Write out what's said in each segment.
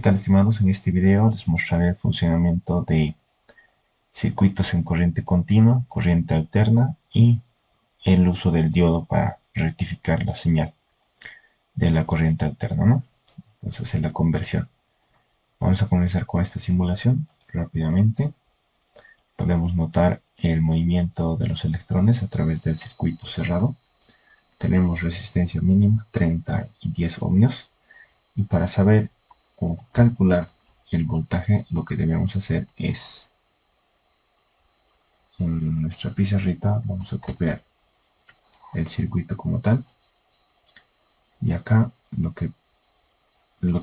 tal, estimados? En este video les mostraré el funcionamiento de circuitos en corriente continua, corriente alterna y el uso del diodo para rectificar la señal de la corriente alterna, ¿no? Entonces, en la conversión. Vamos a comenzar con esta simulación rápidamente. Podemos notar el movimiento de los electrones a través del circuito cerrado. Tenemos resistencia mínima 30 y 10 ohmios. Y para saber o calcular el voltaje, lo que debemos hacer es, en nuestra pizarrita, vamos a copiar el circuito como tal. Y acá lo que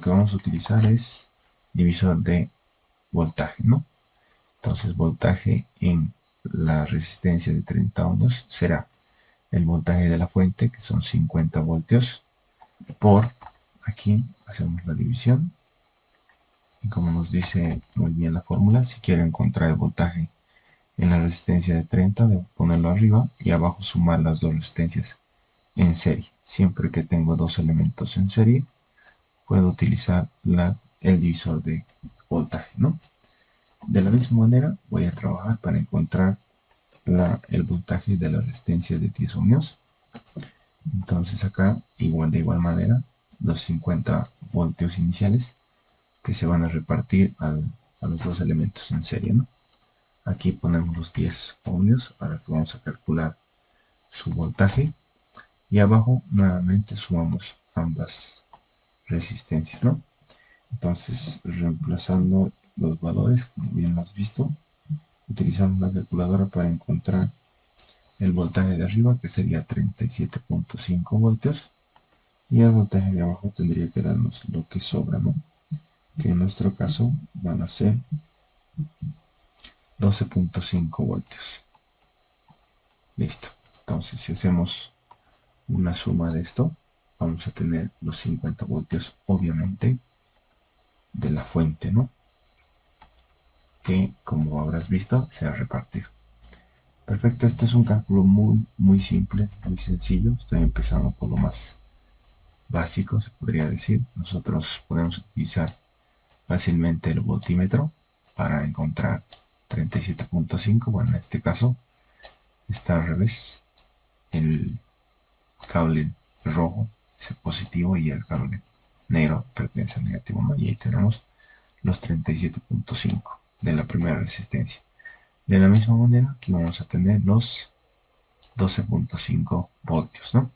vamos a utilizar es divisor de voltaje, ¿no? Entonces, voltaje en la resistencia de 30 ohmios será el voltaje de la fuente, que son 50 voltios, por, aquí hacemos la división. Y como nos dice muy bien la fórmula, si quiero encontrar el voltaje en la resistencia de 30, debo ponerlo arriba y abajo sumar las dos resistencias en serie. Siempre que tengo dos elementos en serie, puedo utilizar el divisor de voltaje, ¿no? De la misma manera, voy a trabajar para encontrar el voltaje de la resistencia de 10 ohmios. Entonces acá, de igual manera, los 50 voltios iniciales que se van a repartir a los dos elementos en serie, ¿no? Aquí ponemos los 10 ohmios para que vamos a calcular su voltaje. Y abajo nuevamente sumamos ambas resistencias, ¿no? Entonces, reemplazando los valores, como bien lo has visto, utilizamos la calculadora para encontrar el voltaje de arriba, que sería 37.5 voltios, y el voltaje de abajo tendría que darnos lo que sobra, ¿no? Que en nuestro caso van a ser 12.5 voltios. Listo. Entonces, si hacemos una suma de esto, vamos a tener los 50 voltios, obviamente, de la fuente, ¿no? Que, como habrás visto, se ha repartido. Perfecto, este es un cálculo muy simple, muy sencillo. Estoy empezando por lo más básico, se podría decir. Nosotros podemos utilizar fácilmente el voltímetro para encontrar 37.5. Bueno, en este caso está al revés. El cable rojo es el positivo y el cable negro pertenece al negativo, ¿no? Y ahí tenemos los 37.5 de la primera resistencia. De la misma manera, aquí vamos a tener los 12.5 voltios, ¿no?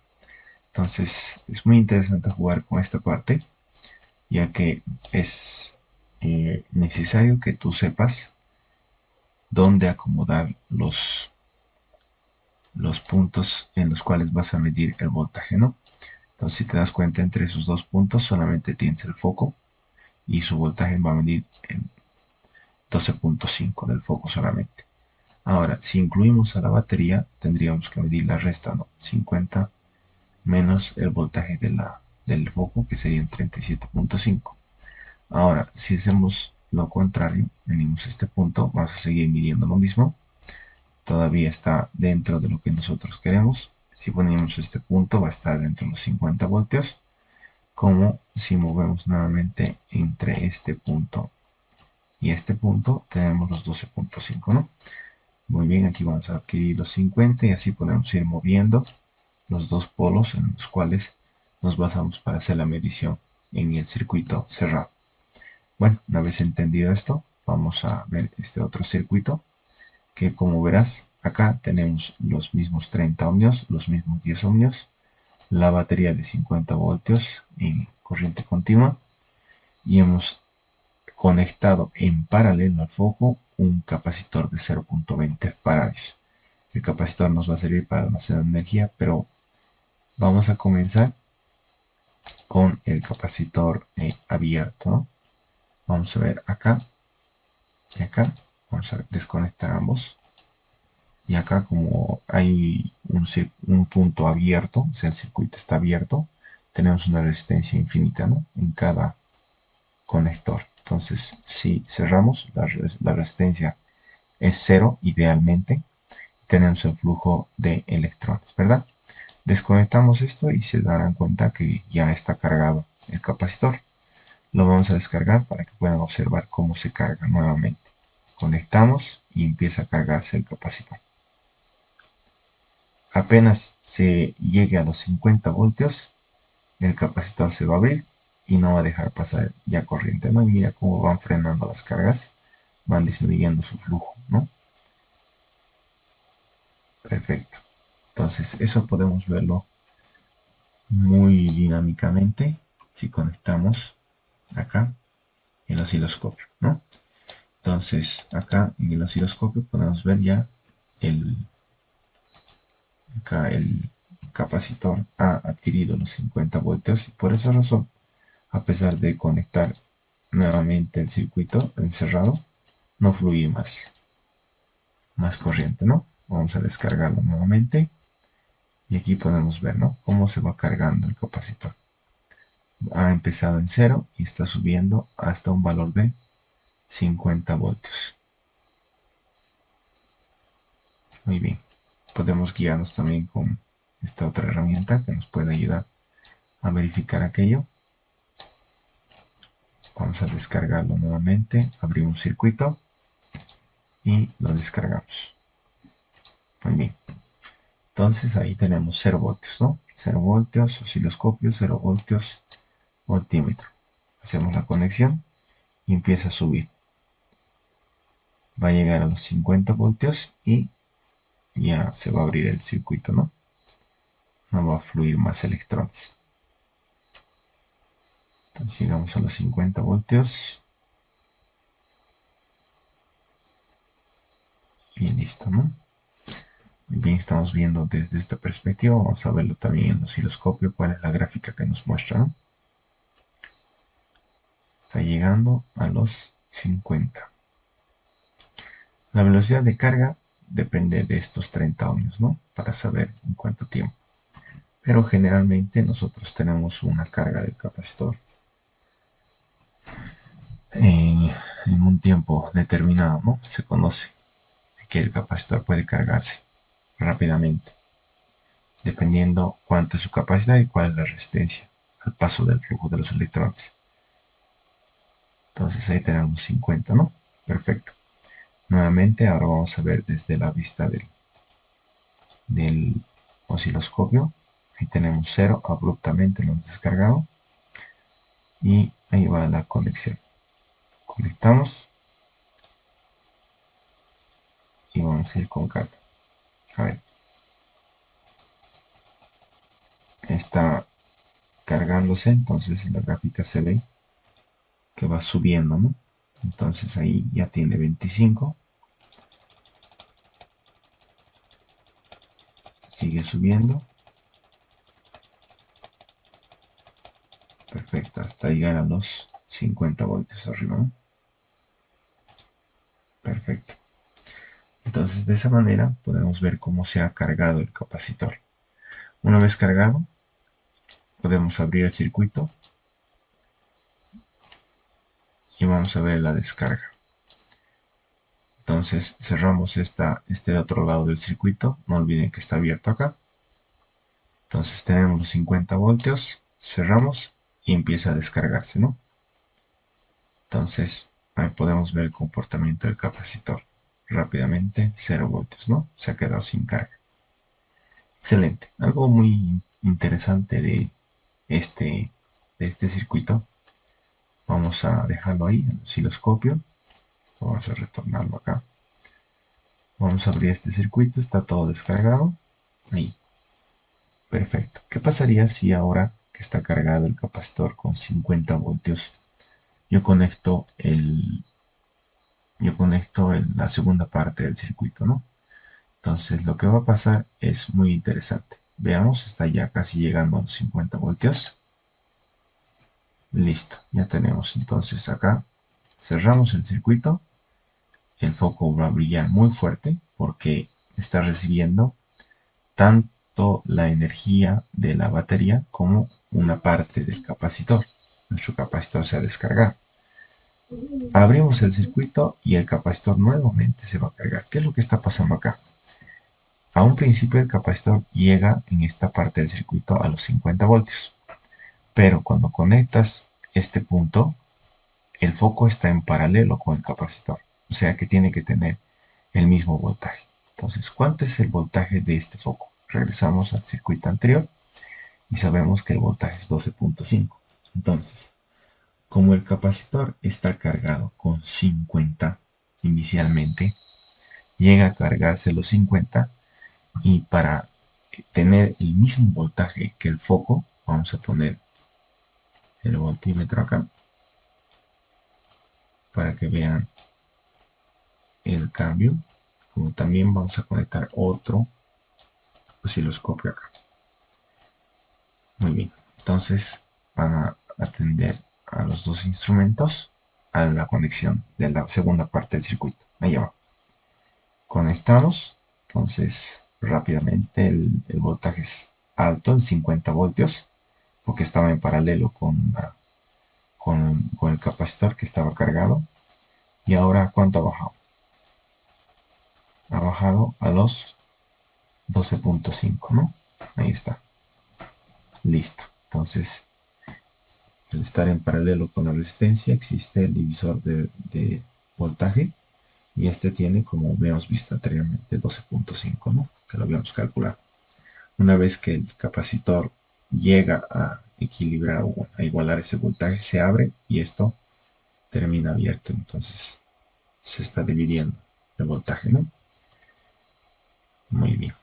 Entonces, es muy interesante jugar con esta parte, ya que es necesario que tú sepas dónde acomodar los puntos en los cuales vas a medir el voltaje, ¿no? Entonces, si te das cuenta, entre esos dos puntos solamente tienes el foco y su voltaje va a medir en 12.5 del foco solamente. Ahora, si incluimos a la batería, tendríamos que medir la resta, ¿no? 50 menos el voltaje del foco, que serían 37.5. Ahora, si hacemos lo contrario, venimos a este punto, vamos a seguir midiendo lo mismo. Todavía está dentro de lo que nosotros queremos. Si ponemos este punto, va a estar dentro de los 50 voltios. Como si movemos nuevamente entre este punto y este punto, tenemos los 12.5, ¿no? Muy bien, aquí vamos a adquirir los 50 y así podemos ir moviendo los dos polos en los cuales nos basamos para hacer la medición en el circuito cerrado. Bueno, una vez entendido esto, vamos a ver este otro circuito que, como verás, acá tenemos los mismos 30 ohmios, los mismos 10 ohmios, la batería de 50 voltios en corriente continua y hemos conectado en paralelo al foco un capacitor de 0.20 faradios. El capacitor nos va a servir para almacenar energía, pero vamos a comenzar con el capacitor abierto, ¿no? Vamos a ver acá y acá. Vamos a desconectar ambos. Y acá, como hay un punto abierto, o sea, el circuito está abierto, tenemos una resistencia infinita, ¿no? En cada conector. Entonces, si cerramos, la resistencia es cero idealmente. Tenemos el flujo de electrones, ¿verdad? Desconectamos esto y se darán cuenta que ya está cargado el capacitor. Lo vamos a descargar para que puedan observar cómo se carga nuevamente. Conectamos y empieza a cargarse el capacitor. Apenas se llegue a los 50 voltios, el capacitor se va a abrir y no va a dejar pasar ya corriente, ¿no? Y mira cómo van frenando las cargas, van disminuyendo su flujo, ¿no? Perfecto. Entonces, eso podemos verlo muy dinámicamente si conectamos acá el osciloscopio, ¿no? Entonces, acá en el osciloscopio podemos ver ya el, acá el capacitor ha adquirido los 50 voltios y por esa razón, a pesar de conectar nuevamente el circuito encerrado, no fluye más corriente, ¿no? Vamos a descargarlo nuevamente y aquí podemos ver, ¿no? Cómo se va cargando el capacitor. Ha empezado en cero y está subiendo hasta un valor de 50 voltios. Muy bien. Podemos guiarnos también con esta otra herramienta que nos puede ayudar a verificar aquello. Vamos a descargarlo nuevamente, abrimos circuito y lo descargamos. Muy bien. Entonces ahí tenemos 0 voltios, ¿no? 0 voltios, osciloscopio, 0 voltios, voltímetro. Hacemos la conexión y empieza a subir. Va a llegar a los 50 voltios y ya se va a abrir el circuito, ¿no? No va a fluir más electrones. Entonces llegamos a los 50 voltios y listo, ¿no? Bien, estamos viendo desde esta perspectiva. Vamos a verlo también en el osciloscopio, cuál es la gráfica que nos muestra, ¿no? Está llegando a los 50. La velocidad de carga depende de estos 30 ohmios, ¿no? Para saber en cuánto tiempo. Pero generalmente nosotros tenemos una carga del capacitor en un tiempo determinado, ¿no? Se conoce que el capacitor puede cargarse rápidamente, dependiendo cuánto es su capacidad y cuál es la resistencia al paso del flujo de los electrones. Entonces ahí tenemos 50, ¿no? Perfecto. Nuevamente, ahora vamos a ver desde la vista del osciloscopio. Ahí tenemos 0, abruptamente lo hemos descargado. Y ahí va la conexión. Conectamos y vamos a ir con calma. A ver, está cargándose, entonces en la gráfica se ve que va subiendo, ¿no? Entonces ahí ya tiene 25. Sigue subiendo. Perfecto, hasta llegar a los 50 voltios arriba, ¿no? Perfecto. Entonces de esa manera podemos ver cómo se ha cargado el capacitor. Una vez cargado, podemos abrir el circuito y vamos a ver la descarga. Entonces cerramos este otro lado del circuito. No olviden que está abierto acá. Entonces tenemos los 50 voltios, cerramos y empieza a descargarse, ¿no? Entonces ahí podemos ver el comportamiento del capacitor. Rápidamente, 0 voltios, ¿no? Se ha quedado sin carga. Excelente. Algo muy interesante este, de este circuito. Vamos a dejarlo ahí, en el osciloscopio. Esto vamos a retornarlo acá. Vamos a abrir este circuito, está todo descargado. Ahí. Perfecto. ¿Qué pasaría si ahora que está cargado el capacitor con 50 voltios, yo conecto la segunda parte del circuito, ¿no? Entonces lo que va a pasar es muy interesante. Veamos, está ya casi llegando a los 50 voltios. Listo, ya tenemos entonces acá. Cerramos el circuito. El foco va a brillar muy fuerte porque está recibiendo tanto la energía de la batería como una parte del capacitor. Nuestro capacitor se ha descargado. Abrimos el circuito y el capacitor nuevamente se va a cargar. ¿Qué es lo que está pasando acá? A un principio el capacitor llega en esta parte del circuito a los 50 voltios, pero cuando conectas este punto el foco está en paralelo con el capacitor, o sea que tiene que tener el mismo voltaje. Entonces, ¿cuánto es el voltaje de este foco? Regresamos al circuito anterior y sabemos que el voltaje es 12.5. Entonces, como el capacitor está cargado con 50 inicialmente, llega a cargarse los 50 y para tener el mismo voltaje que el foco, vamos a poner el voltímetro acá para que vean el cambio. Como también vamos a conectar otro osciloscopio acá. Muy bien, entonces van a atender a los dos instrumentos a la conexión de la segunda parte del circuito. Ahí va. Conectamos, entonces rápidamente el voltaje es alto, en 50 voltios, porque estaba en paralelo con el capacitor que estaba cargado. Y ahora, ¿cuánto ha bajado? Ha bajado a los 12.5, ¿no? Ahí está. Listo. Entonces, al estar en paralelo con la resistencia, existe el divisor de voltaje. Y este tiene, como habíamos visto anteriormente, 12.5, ¿no? Que lo habíamos calculado. Una vez que el capacitor llega a equilibrar o a igualar ese voltaje, se abre y esto termina abierto. Entonces, se está dividiendo el voltaje, ¿no? Muy bien.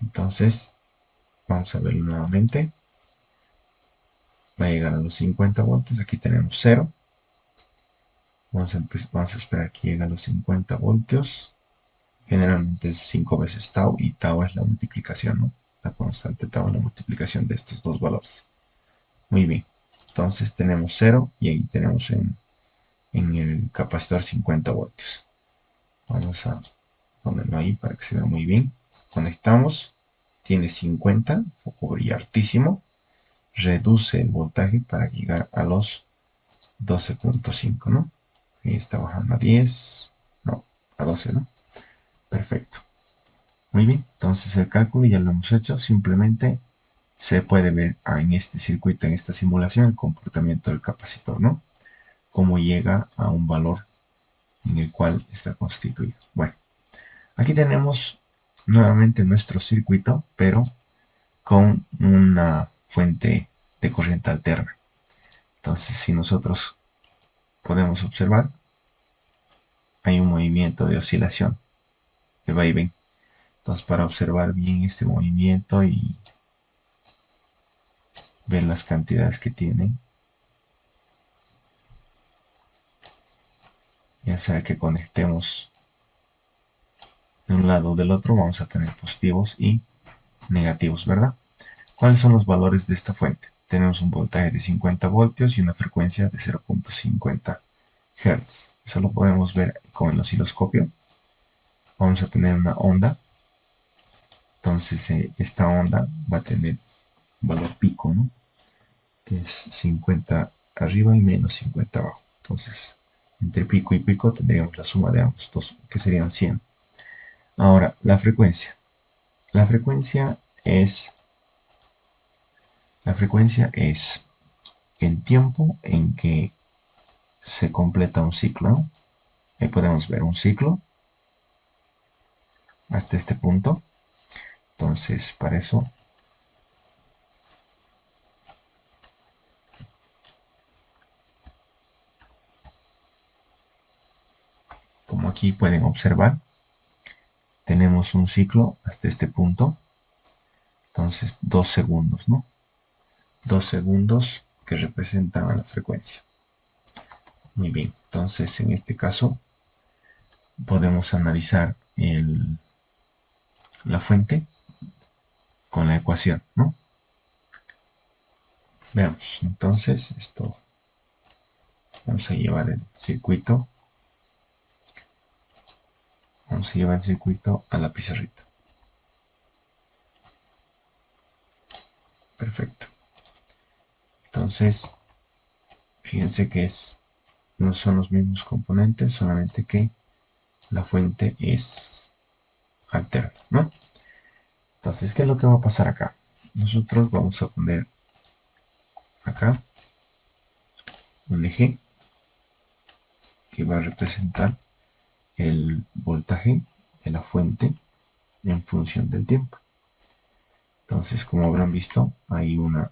Entonces, vamos a verlo nuevamente. Va a llegar a los 50 voltios. Aquí tenemos 0. Vamos a esperar que llegue a los 50 voltios. Generalmente es 5 veces tau y tau es la multiplicación, ¿no? La constante tau es la multiplicación de estos dos valores. Muy bien. Entonces tenemos 0 y ahí tenemos en el capacitor 50 voltios. Vamos a ponerlo ahí para que se vea muy bien. Conectamos. Tiene 50, foco brilla altísimo. Reduce el voltaje para llegar a los 12.5, ¿no? Ahí está bajando a 10, no, a 12, ¿no? Perfecto. Muy bien, entonces el cálculo ya lo hemos hecho, simplemente se puede ver en este circuito, en esta simulación, el comportamiento del capacitor, ¿no? Cómo llega a un valor en el cual está constituido. Bueno, aquí tenemos nuevamente nuestro circuito, pero con una fuente de corriente alterna. Entonces, si nosotros podemos observar, hay un movimiento de oscilación, de vaivén. Entonces, para observar bien este movimiento y ver las cantidades que tiene, ya sea que conectemos de un lado o del otro, vamos a tener positivos y negativos, ¿verdad? ¿Cuáles son los valores de esta fuente? Tenemos un voltaje de 50 voltios y una frecuencia de 0.50 Hz. Eso lo podemos ver con el osciloscopio. Vamos a tener una onda. Entonces, esta onda va a tener un valor pico, ¿no? Que es 50 arriba y menos 50 abajo. Entonces, entre pico y pico tendríamos la suma de ambos dos, que serían 100. Ahora, la frecuencia. La frecuencia es, la frecuencia es el tiempo en que se completa un ciclo, ¿no? Ahí podemos ver un ciclo hasta este punto. Entonces, para eso, como aquí pueden observar, tenemos un ciclo hasta este punto. Entonces, 2 segundos, ¿no? 2 segundos que representan a la frecuencia. Muy bien, entonces en este caso podemos analizar la fuente con la ecuación, ¿no? Veamos, entonces esto, vamos a llevar el circuito, vamos a llevar el circuito a la pizarrita. Perfecto. Entonces, fíjense que no son los mismos componentes, solamente que la fuente es alterna, ¿no? Entonces, ¿qué es lo que va a pasar acá? Nosotros vamos a poner acá un eje que va a representar el voltaje de la fuente en función del tiempo. Entonces, como habrán visto, hay una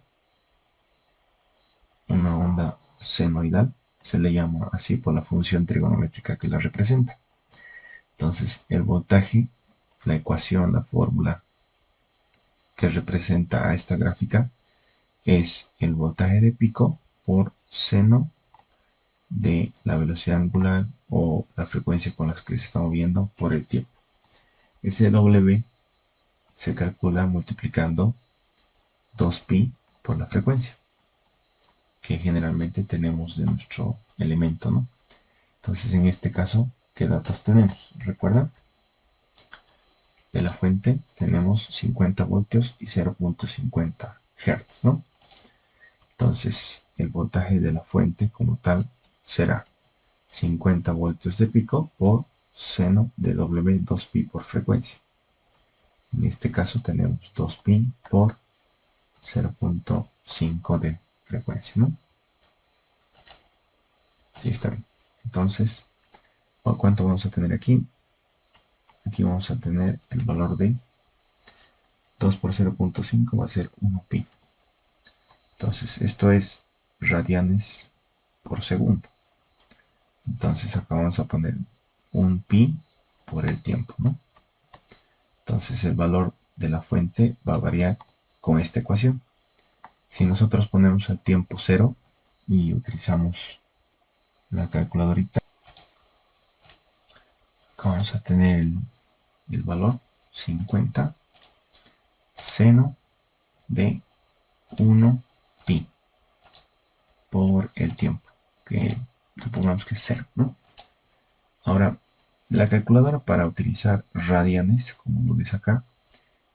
onda senoidal, se le llama así por la función trigonométrica que la representa. Entonces, el voltaje, la ecuación, la fórmula que representa a esta gráfica es el voltaje de pico por seno de la velocidad angular o la frecuencia con la que se está moviendo por el tiempo. Ese W se calcula multiplicando 2pi por la frecuencia que generalmente tenemos de nuestro elemento, ¿no? Entonces, en este caso, ¿qué datos tenemos? Recuerda, de la fuente tenemos 50 voltios y 0.50 Hz, ¿no? Entonces, el voltaje de la fuente como tal será 50 voltios de pico por seno de W 2pi por frecuencia. En este caso tenemos 2pi por 0.5 de frecuencia, ¿no? Sí, está bien. Entonces, ¿cuánto vamos a tener aquí? Aquí vamos a tener el valor de 2 por 0.5 va a ser 1pi. Entonces, esto es radianes por segundo. Entonces, acá vamos a poner un pi por el tiempo, ¿no? Entonces, el valor de la fuente va a variar con esta ecuación. Si nosotros ponemos el tiempo 0 y utilizamos la calculadorita, vamos a tener el valor 50 seno de 1 pi por el tiempo, que supongamos que es 0, ¿no? Ahora, la calculadora para utilizar radianes, como lo ves acá,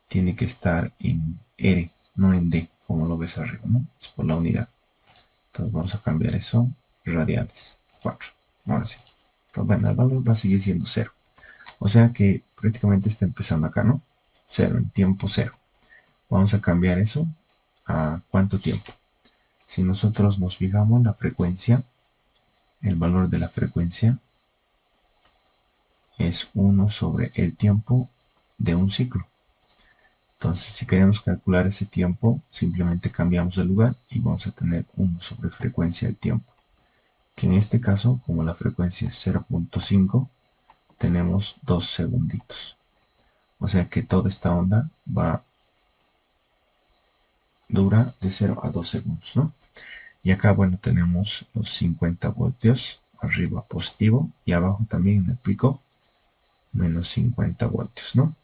tiene que estar en R, no en D, como lo ves arriba, ¿no? Es por la unidad. Entonces vamos a cambiar eso, radianes, 4. Ahora sí. Entonces, bueno, el valor va a seguir siendo 0. O sea que prácticamente está empezando acá, ¿no? 0, en tiempo 0. Vamos a cambiar eso a cuánto tiempo. Si nosotros nos fijamos la frecuencia, el valor de la frecuencia es 1 sobre el tiempo de un ciclo. Entonces, si queremos calcular ese tiempo, simplemente cambiamos de lugar y vamos a tener 1 sobre frecuencia del tiempo. Que en este caso, como la frecuencia es 0.5, tenemos 2 segunditos. O sea que toda esta onda dura de 0 a 2 segundos, ¿no? Y acá, bueno, tenemos los 50 voltios, arriba positivo y abajo también en el pico, menos 50 voltios, ¿no?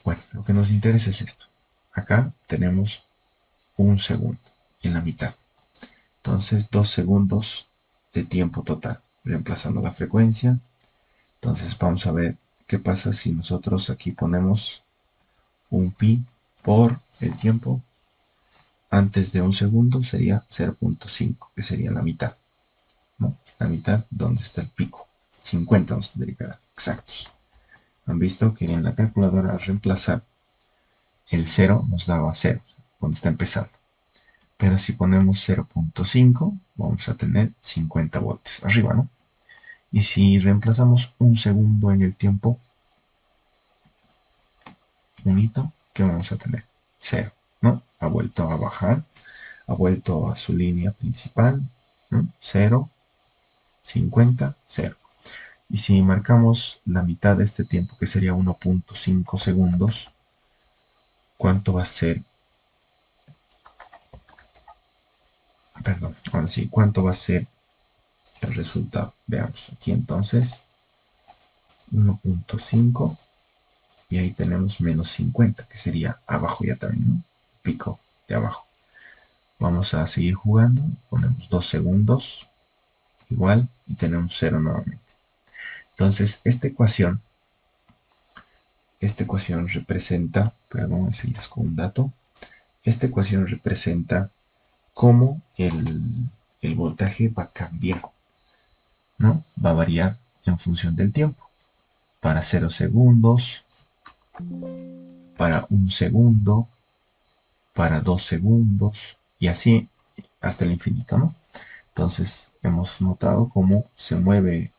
Bueno, lo que nos interesa es esto. Acá tenemos un segundo en la mitad. Entonces, 2 segundos de tiempo total, reemplazando la frecuencia. Entonces, vamos a ver qué pasa si nosotros aquí ponemos un pi por el tiempo. Antes de un segundo sería 0.5, que sería la mitad, ¿no? La mitad donde está el pico. 50 nos tendría que dar, exactos. Han visto que en la calculadora al reemplazar el 0 nos daba 0, cuando está empezando. Pero si ponemos 0.5, vamos a tener 50 voltios arriba, ¿no? Y si reemplazamos un segundo en el tiempo, unito, ¿qué vamos a tener? 0, ¿no? Ha vuelto a bajar, ha vuelto a su línea principal, ¿no? 0, 50, 0. Y si marcamos la mitad de este tiempo, que sería 1.5 segundos, ¿cuánto va a ser? Perdón, ahora sí, ¿cuánto va a ser el resultado? Veamos aquí entonces, 1.5 y ahí tenemos menos 50, que sería abajo ya también, ¿no? Pico de abajo. Vamos a seguir jugando, ponemos 2 segundos, igual, y tenemos 0 nuevamente. Entonces, esta ecuación representa, perdón, seguimos con un dato, esta ecuación representa cómo el voltaje va a cambiar, ¿no? Va a variar en función del tiempo. Para 0 segundos, para 1 segundo, para 2 segundos y así hasta el infinito, ¿no? Entonces, hemos notado cómo se mueve.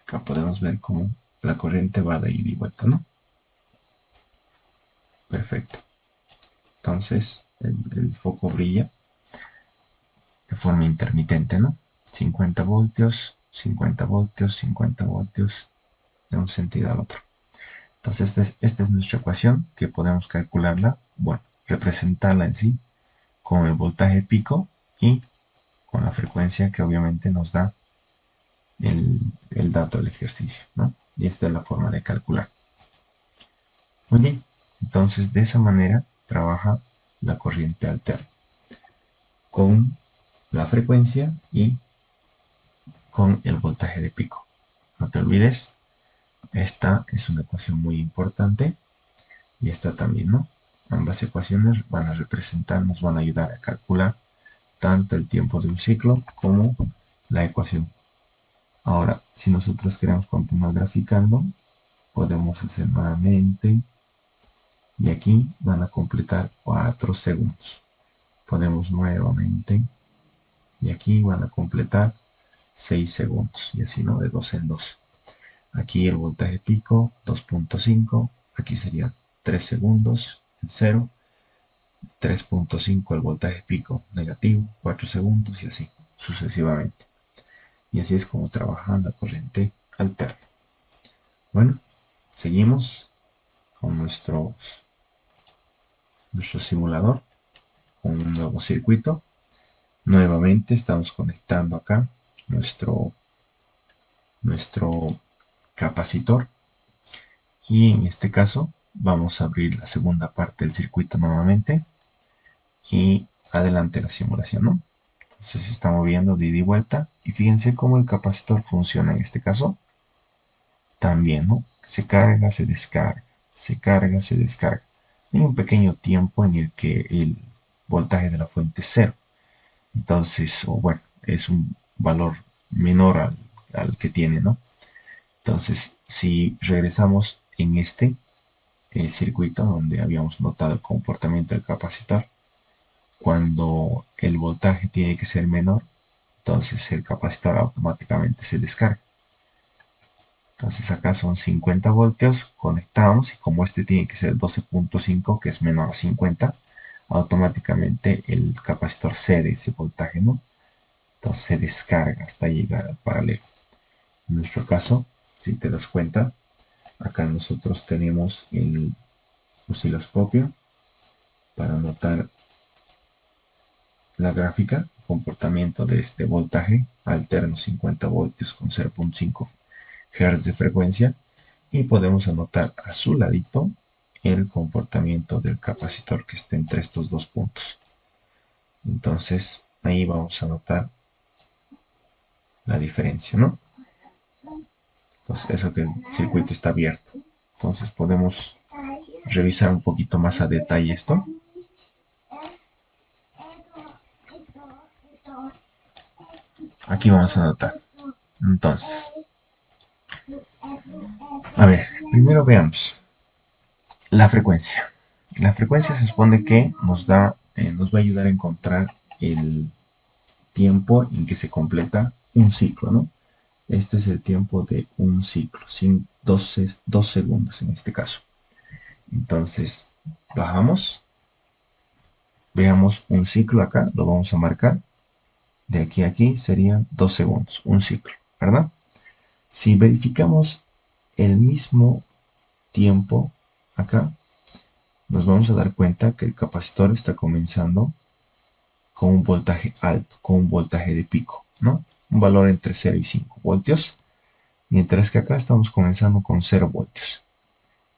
Acá podemos ver cómo la corriente va de ida y vuelta, ¿no? Perfecto. Entonces el foco brilla de forma intermitente, ¿no? 50 voltios, 50 voltios, 50 voltios de un sentido al otro. Entonces esta es nuestra ecuación que podemos calcularla, bueno, representarla en sí con el voltaje pico y con la frecuencia que obviamente nos da el dato del ejercicio, ¿no? Y esta es la forma de calcular. Muy bien, entonces de esa manera trabaja la corriente alterna con la frecuencia y con el voltaje de pico. No te olvides, esta es una ecuación muy importante y esta también, ¿no? Ambas ecuaciones van a representar, nos van a ayudar a calcular tanto el tiempo de un ciclo como la ecuación. Ahora, si nosotros queremos continuar graficando, podemos hacer nuevamente y aquí van a completar 4 segundos. Podemos nuevamente y aquí van a completar 6 segundos y así, ¿no? De 2 en 2. Aquí el voltaje pico 2.5, aquí sería 3 segundos en 0, 3.5 el voltaje pico negativo, 4 segundos y así sucesivamente. Y así es como trabaja la corriente alterna. Bueno, seguimos con nuestro simulador, con un nuevo circuito. Nuevamente estamos conectando acá nuestro capacitor y en este caso vamos a abrir la segunda parte del circuito nuevamente y adelante la simulación, ¿no? Entonces se está moviendo de ida y vuelta y fíjense cómo el capacitor funciona en este caso también, ¿no? Se carga, se descarga, se carga, se descarga. Hay un pequeño tiempo en el que el voltaje de la fuente es cero. Entonces, o bueno, es un valor menor al que tiene, ¿no? Entonces, si regresamos en este circuito donde habíamos notado el comportamiento del capacitor, cuando el voltaje tiene que ser menor, entonces el capacitor automáticamente se descarga. Entonces acá son 50 voltios, conectamos y como este tiene que ser 12.5, que es menor a 50, automáticamente el capacitor cede ese voltaje, ¿no? Entonces se descarga hasta llegar al paralelo. En nuestro caso, si te das cuenta, acá nosotros tenemos el osciloscopio para notar la gráfica, comportamiento de este voltaje alterno 50 voltios con 0.5 Hz de frecuencia y podemos anotar a su ladito el comportamiento del capacitor que está entre estos dos puntos. Entonces ahí vamos a notar la diferencia, ¿no? Pues eso que el circuito está abierto. Entonces podemos revisar un poquito más a detalle esto. Aquí vamos a notar. Entonces, a ver, primero veamos la frecuencia. La frecuencia se supone que nos va a ayudar a encontrar el tiempo en que se completa un ciclo, ¿no? Este es el tiempo de un ciclo, sin 2 segundos en este caso. Entonces, bajamos, veamos un ciclo acá, lo vamos a marcar. De aquí a aquí serían 2 segundos, un ciclo, ¿verdad? Si verificamos el mismo tiempo acá, nos vamos a dar cuenta que el capacitor está comenzando con un voltaje alto, con un voltaje de pico, ¿no? Un valor entre 0 y 5 voltios, mientras que acá estamos comenzando con 0 voltios.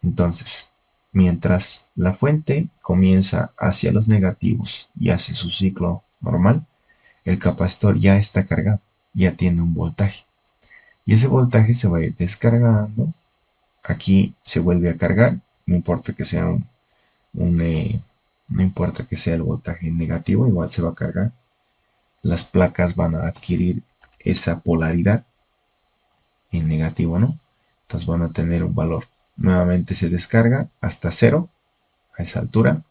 Entonces, mientras la fuente comienza hacia los negativos y hace su ciclo normal, el capacitor ya está cargado, ya tiene un voltaje. Y ese voltaje se va a ir descargando. Aquí se vuelve a cargar, no importa que sea no importa que sea el voltaje negativo, igual se va a cargar. Las placas van a adquirir esa polaridad en negativo, ¿no? Entonces van a tener un valor. Nuevamente se descarga hasta cero a esa altura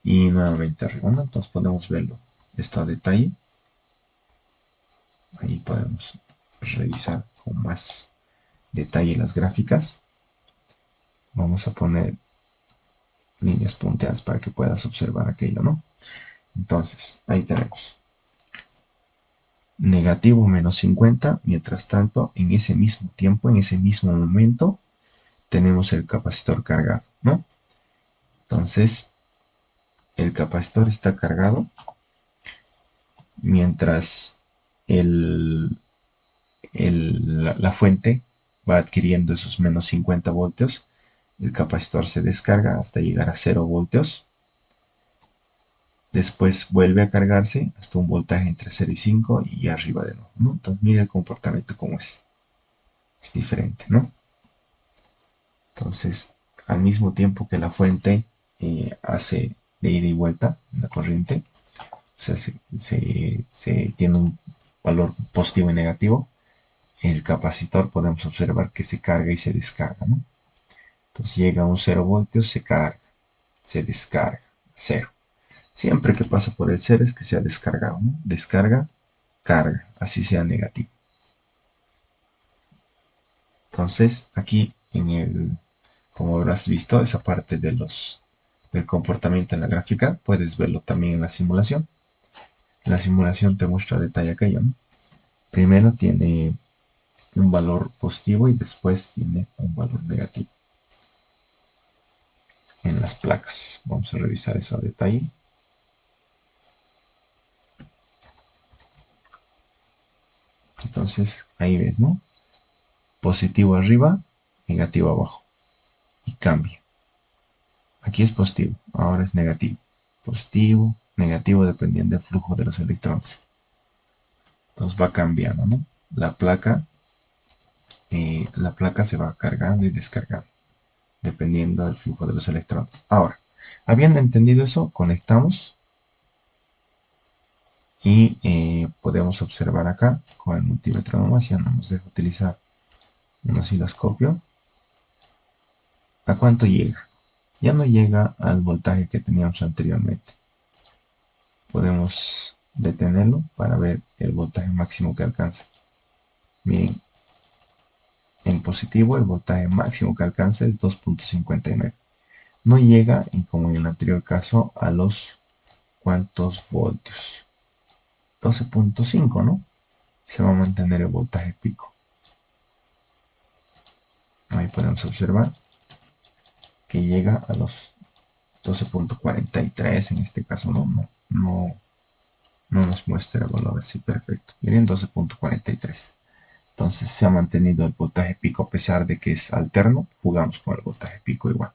y nuevamente arriba, ¿no? Entonces podemos verlo esto a detalle. Ahí podemos revisar con más detalle las gráficas. Vamos a poner líneas punteadas para que puedas observar aquello, ¿no? Entonces, ahí tenemos negativo menos 50. Mientras tanto, en ese mismo tiempo, en ese mismo momento, tenemos el capacitor cargado, ¿no? Entonces, el capacitor está cargado mientras el, la fuente va adquiriendo esos menos 50 voltios. El capacitor se descarga hasta llegar a 0 voltios. Después vuelve a cargarse hasta un voltaje entre 0 y 5 y arriba de nuevo, ¿no? Entonces, mira el comportamiento como es. Es diferente, ¿no? Entonces, al mismo tiempo que la fuente hace de ida y vuelta en la corriente, o sea, se tiene un valor positivo y negativo, el capacitor podemos observar que se carga y se descarga, ¿no? Entonces llega a un 0 voltios, se carga, se descarga, 0. Siempre que pasa por el 0 es que se ha descargado, ¿no? Descarga, carga, así sea negativo. Entonces, aquí como habrás visto, esa parte del comportamiento en la gráfica, puedes verlo también en la simulación. La simulación te muestra a detalle aquello, ¿no? Primero tiene un valor positivo y después tiene un valor negativo en las placas. Vamos a revisar eso a detalle. Entonces, ahí ves, ¿no? Positivo arriba, negativo abajo. Y cambia. Aquí es positivo, ahora es negativo. Positivo, negativo dependiendo del flujo de los electrones. Entonces va cambiando, ¿no? La placa se va cargando y descargando, dependiendo del flujo de los electrones. Ahora, habiendo entendido eso, conectamos y podemos observar acá con el multímetro nomás, ya no nos deja utilizar un osciloscopio. ¿A cuánto llega? Ya no llega al voltaje que teníamos anteriormente. Podemos detenerlo para ver el voltaje máximo que alcanza. Miren, en positivo el voltaje máximo que alcanza es 2.59. No llega, como en el anterior caso, a los cuantos voltios. 12.5, ¿no? Se va a mantener el voltaje pico. Ahí podemos observar que llega a los 12.43 en este caso, no nos muestra el valor así perfecto. Miren, 12.43. Entonces se ha mantenido el voltaje pico a pesar de que es alterno. Jugamos con el voltaje pico igual,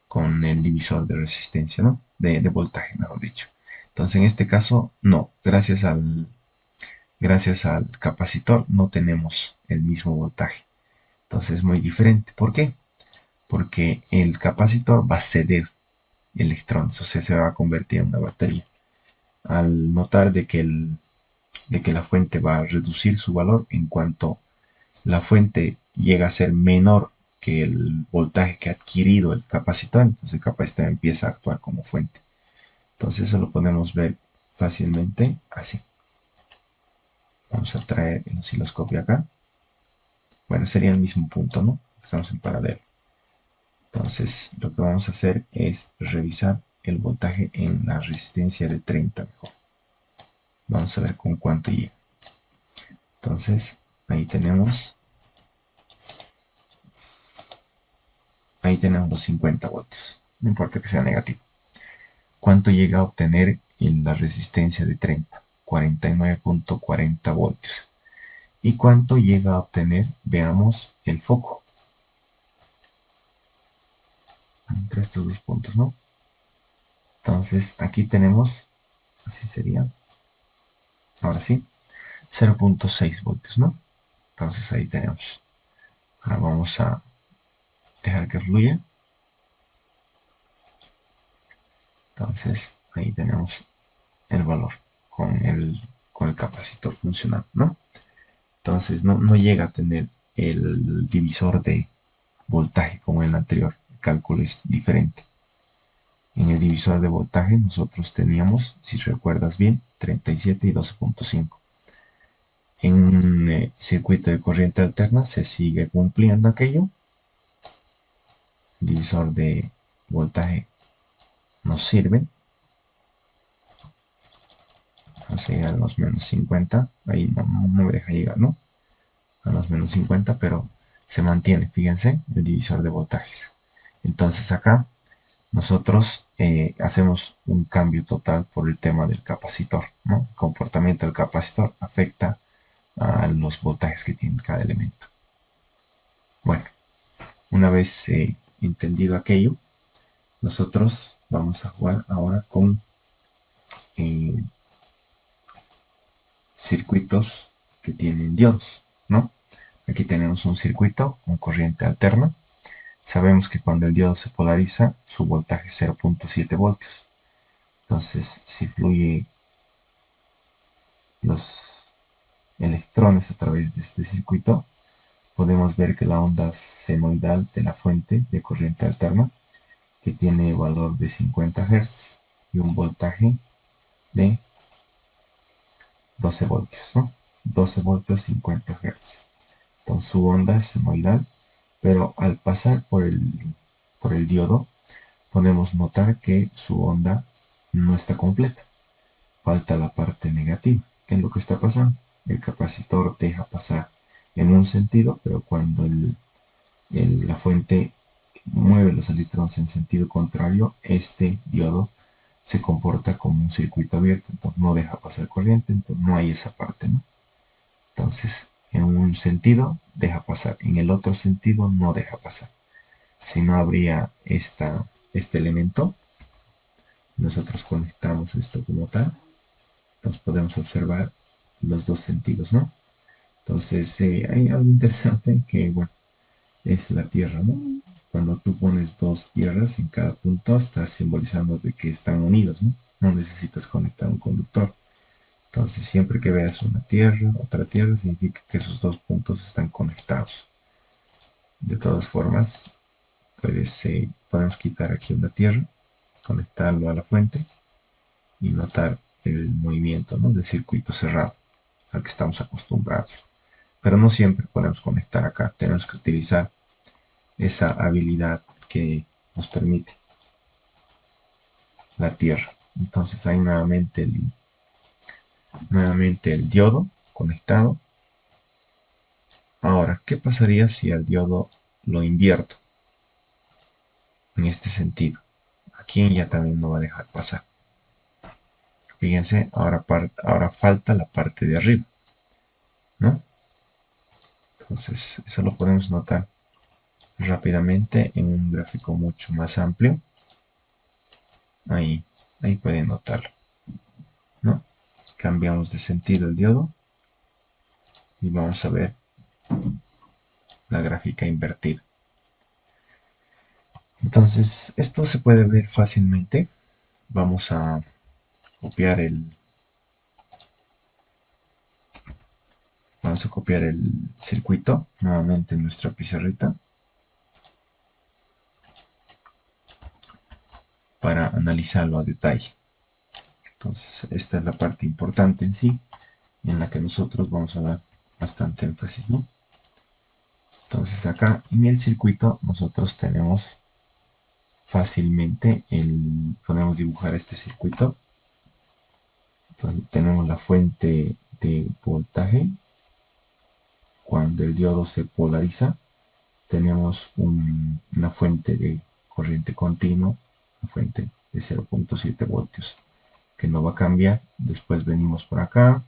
con el divisor de resistencia, ¿no? De voltaje, mejor dicho. Entonces en este caso, no. Gracias al capacitor no tenemos el mismo voltaje. Entonces es muy diferente. ¿Por qué? Porque el capacitor va a ceder electrones, o sea, se va a convertir en una batería. Al notar de que la fuente va a reducir su valor en cuanto la fuente llega a ser menor que el voltaje que ha adquirido el capacitor, entonces el capacitor empieza a actuar como fuente. Entonces eso lo podemos ver fácilmente así. Vamos a traer el osciloscopio acá. Bueno, sería el mismo punto, ¿no? Estamos en paralelo. Entonces lo que vamos a hacer es revisar el voltaje en la resistencia de 30 mejor. Vamos a ver con cuánto llega. Entonces ahí tenemos los 50 voltios. No importa que sea negativo. ¿Cuánto llega a obtener en la resistencia de 30? 49.40 voltios. ¿Y cuánto llega a obtener? Veamos el foco. Entre estos dos puntos, ¿no? Entonces aquí tenemos, así sería, ahora sí, 0.6 voltios, ¿no? Entonces ahí tenemos. Ahora vamos a dejar que fluya. Entonces ahí tenemos el valor con el capacitor funcionando, ¿no? Entonces no llega a tener el divisor de voltaje como en el anterior. El cálculo es diferente. En el divisor de voltaje nosotros teníamos, si recuerdas bien, 37 y 12.5. En un circuito de corriente alterna se sigue cumpliendo aquello. Divisor de voltaje nos sirve. Vamos a llegar a los menos 50. Ahí no me deja llegar, ¿no? A los menos 50, pero se mantiene, fíjense, el divisor de voltajes. Entonces acá nosotros hacemos un cambio total por el tema del capacitor, ¿no? El comportamiento del capacitor afecta a los voltajes que tiene cada elemento. Bueno, una vez entendido aquello, nosotros vamos a jugar ahora con eh, circuitos que tienen diodos, ¿no? Aquí tenemos un circuito con corriente alterna. Sabemos que cuando el diodo se polariza, su voltaje es 0.7 voltios. Entonces, si fluye los electrones a través de este circuito, podemos ver que la onda senoidal de la fuente de corriente alterna, que tiene valor de 50 Hz y un voltaje de 12 voltios, ¿no? 12 voltios 50 Hz. Entonces su onda es senoidal, pero al pasar por el diodo, podemos notar que su onda no está completa. Falta la parte negativa. ¿Qué es lo que está pasando? El capacitor deja pasar en un sentido, pero cuando la fuente mueve los electrones en sentido contrario, este diodo se comporta como un circuito abierto, entonces no deja pasar corriente, entonces no hay esa parte, ¿no? Entonces, en un sentido deja pasar, en el otro sentido no deja pasar. Si no habría este elemento, nosotros conectamos esto como tal, entonces podemos observar los dos sentidos, ¿no? Entonces, hay algo interesante que, bueno, es la tierra, ¿no? Cuando tú pones dos tierras en cada punto, estás simbolizando de que están unidos, ¿no? No necesitas conectar un conductor. Entonces, siempre que veas una tierra, otra tierra, significa que esos dos puntos están conectados. De todas formas, podemos quitar aquí una tierra, conectarlo a la fuente y notar el movimiento, ¿no? Del circuito cerrado al que estamos acostumbrados. Pero no siempre podemos conectar acá. Tenemos que utilizar esa habilidad que nos permite la Tierra. Entonces hay nuevamente el diodo conectado. Ahora, ¿qué pasaría si al diodo lo invierto en este sentido? Aquí ya también no va a dejar pasar. Fíjense, ahora falta la parte de arriba, ¿no? Entonces, eso lo podemos notar rápidamente en un gráfico mucho más amplio. Ahí, ahí pueden notarlo, ¿no? Cambiamos de sentido el diodo y vamos a ver la gráfica invertida. Entonces, esto se puede ver fácilmente. Vamos a copiar el circuito nuevamente en nuestra pizarrita para analizarlo a detalle. Entonces, esta es la parte importante en sí, en la que nosotros vamos a dar bastante énfasis, ¿no? Entonces, acá en el circuito nosotros tenemos fácilmente podemos dibujar este circuito. Entonces, tenemos la fuente de voltaje. Cuando el diodo se polariza, tenemos una fuente de corriente continua, una fuente de 0.7 voltios, que no va a cambiar. Después venimos por acá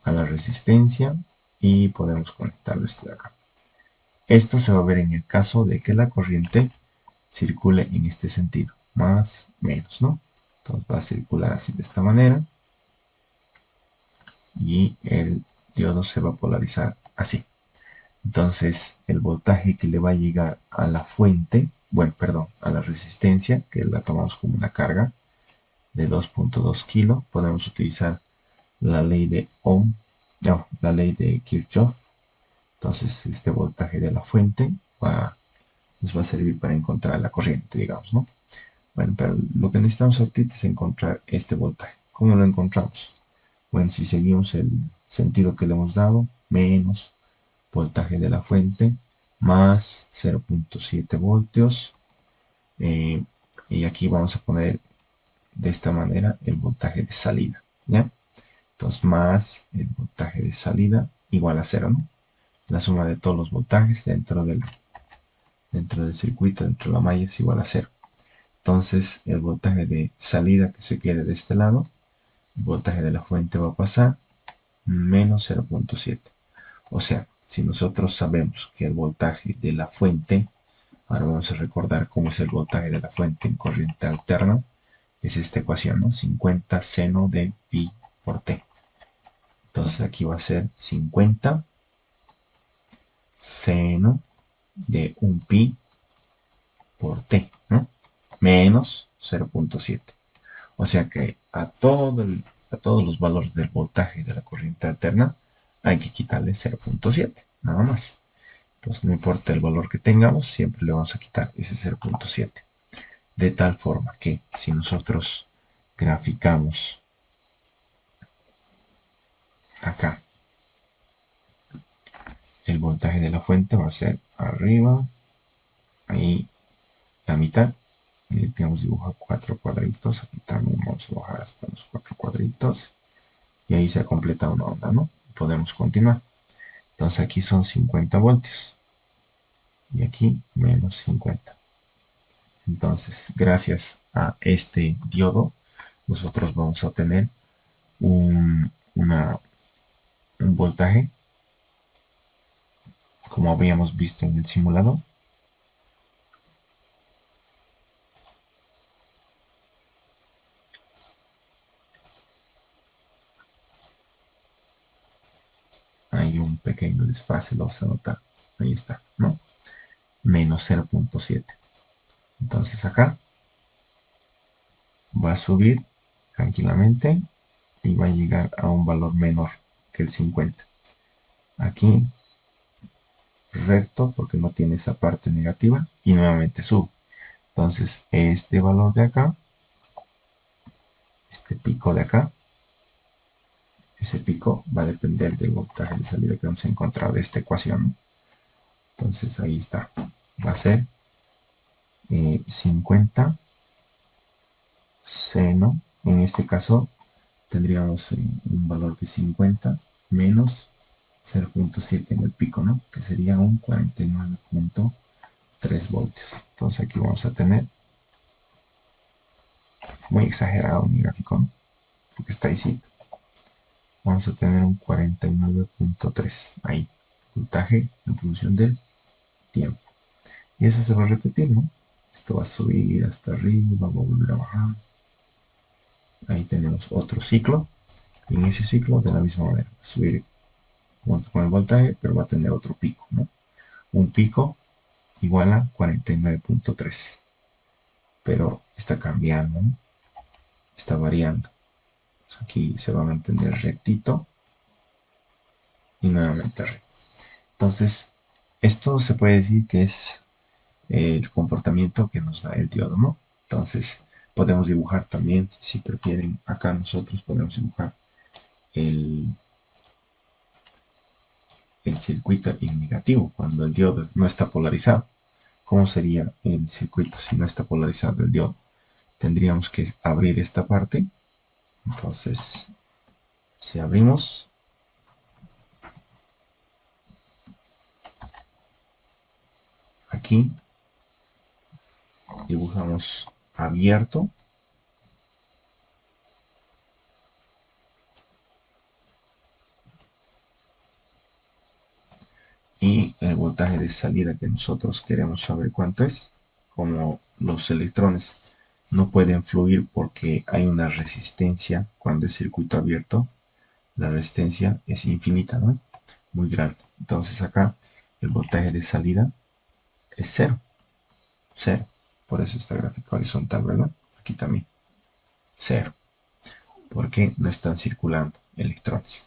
a la resistencia y podemos conectarlo este de acá. Esto se va a ver en el caso de que la corriente circule en este sentido, más menos, ¿no? Entonces va a circular así de esta manera y el diodo se va a polarizar así. Entonces el voltaje que le va a llegar a la fuente, bueno, perdón, a la resistencia, que la tomamos como una carga de 2.2 kilo, podemos utilizar la ley de Ohm, no, la ley de Kirchhoff. Entonces este voltaje de la fuente nos va a servir para encontrar la corriente, digamos, ¿no? Bueno, pero lo que necesitamos ahorita es encontrar este voltaje. ¿Cómo lo encontramos? Bueno, si seguimos sentido que le hemos dado, menos voltaje de la fuente, más 0.7 voltios. eh, y aquí vamos a poner de esta manera el voltaje de salida, ¿ya? Entonces, más el voltaje de salida igual a cero, ¿no? La suma de todos los voltajes dentro del circuito, dentro de la malla, es igual a cero. Entonces, el voltaje de salida que se quede de este lado, el voltaje de la fuente va a pasar menos 0.7. O sea, si nosotros sabemos que el voltaje de la fuente, ahora vamos a recordar cómo es el voltaje de la fuente en corriente alterna, es esta ecuación, ¿no? 50 seno de pi por t. Entonces aquí va a ser 50 seno de un pi por t, ¿no? Menos 0.7. O sea que a todos los valores del voltaje de la corriente alterna hay que quitarle 0.7, nada más. Entonces no importa el valor que tengamos, siempre le vamos a quitar ese 0.7. De tal forma que si nosotros graficamos acá el voltaje de la fuente, va a ser arriba, ahí la mitad. Y digamos dibuja cuatro cuadritos, aquí también vamos a bajar hasta los cuatro cuadritos. Y ahí se completa una onda, ¿no? Podemos continuar. Entonces aquí son 50 voltios. Y aquí menos 50. Entonces, gracias a este diodo, nosotros vamos a tener un voltaje, como habíamos visto en el simulador. Hay un pequeño desfase, lo vamos a notar. Ahí está, ¿no? Menos 0.7. Entonces acá va a subir tranquilamente y va a llegar a un valor menor que el 50. Aquí recto porque no tiene esa parte negativa y nuevamente sube. Entonces este valor de acá, este pico de acá, ese pico va a depender del voltaje de salida que hemos encontrado de esta ecuación. Entonces ahí está. Va a ser 50 seno. En este caso tendríamos un valor de 50 menos 0.7 en el pico, ¿no? Que sería un 49.3 voltios. Entonces aquí vamos a tener, muy exagerado mi gráfico, ¿no? Porque está ahí, vamos a tener un 49.3 ahí, voltaje en función del tiempo. Y eso se va a repetir, ¿no? Esto va a subir hasta arriba, va a volver a bajar. Ahí tenemos otro ciclo. Y en ese ciclo, de la misma manera, va a subir junto con el voltaje, pero va a tener otro pico, ¿no? Un pico igual a 49.3. Pero está cambiando, ¿no? Está variando. Pues aquí se va a mantener rectito y nuevamente recto. Entonces, esto se puede decir que es el comportamiento que nos da el diodo, ¿no? Entonces, podemos dibujar también, si prefieren, acá nosotros podemos dibujar el, el circuito en negativo cuando el diodo no está polarizado. ¿Cómo sería el circuito si no está polarizado el diodo? Tendríamos que abrir esta parte. Entonces, si abrimos, aquí dibujamos abierto y el voltaje de salida que nosotros queremos saber cuánto es. Como los electrones no pueden fluir porque hay una resistencia cuando es circuito abierto, la resistencia es infinita, ¿no? Muy grande. Entonces acá el voltaje de salida es cero, cero. Por eso está gráfico horizontal, ¿verdad? Aquí también, cero, porque no están circulando electrones.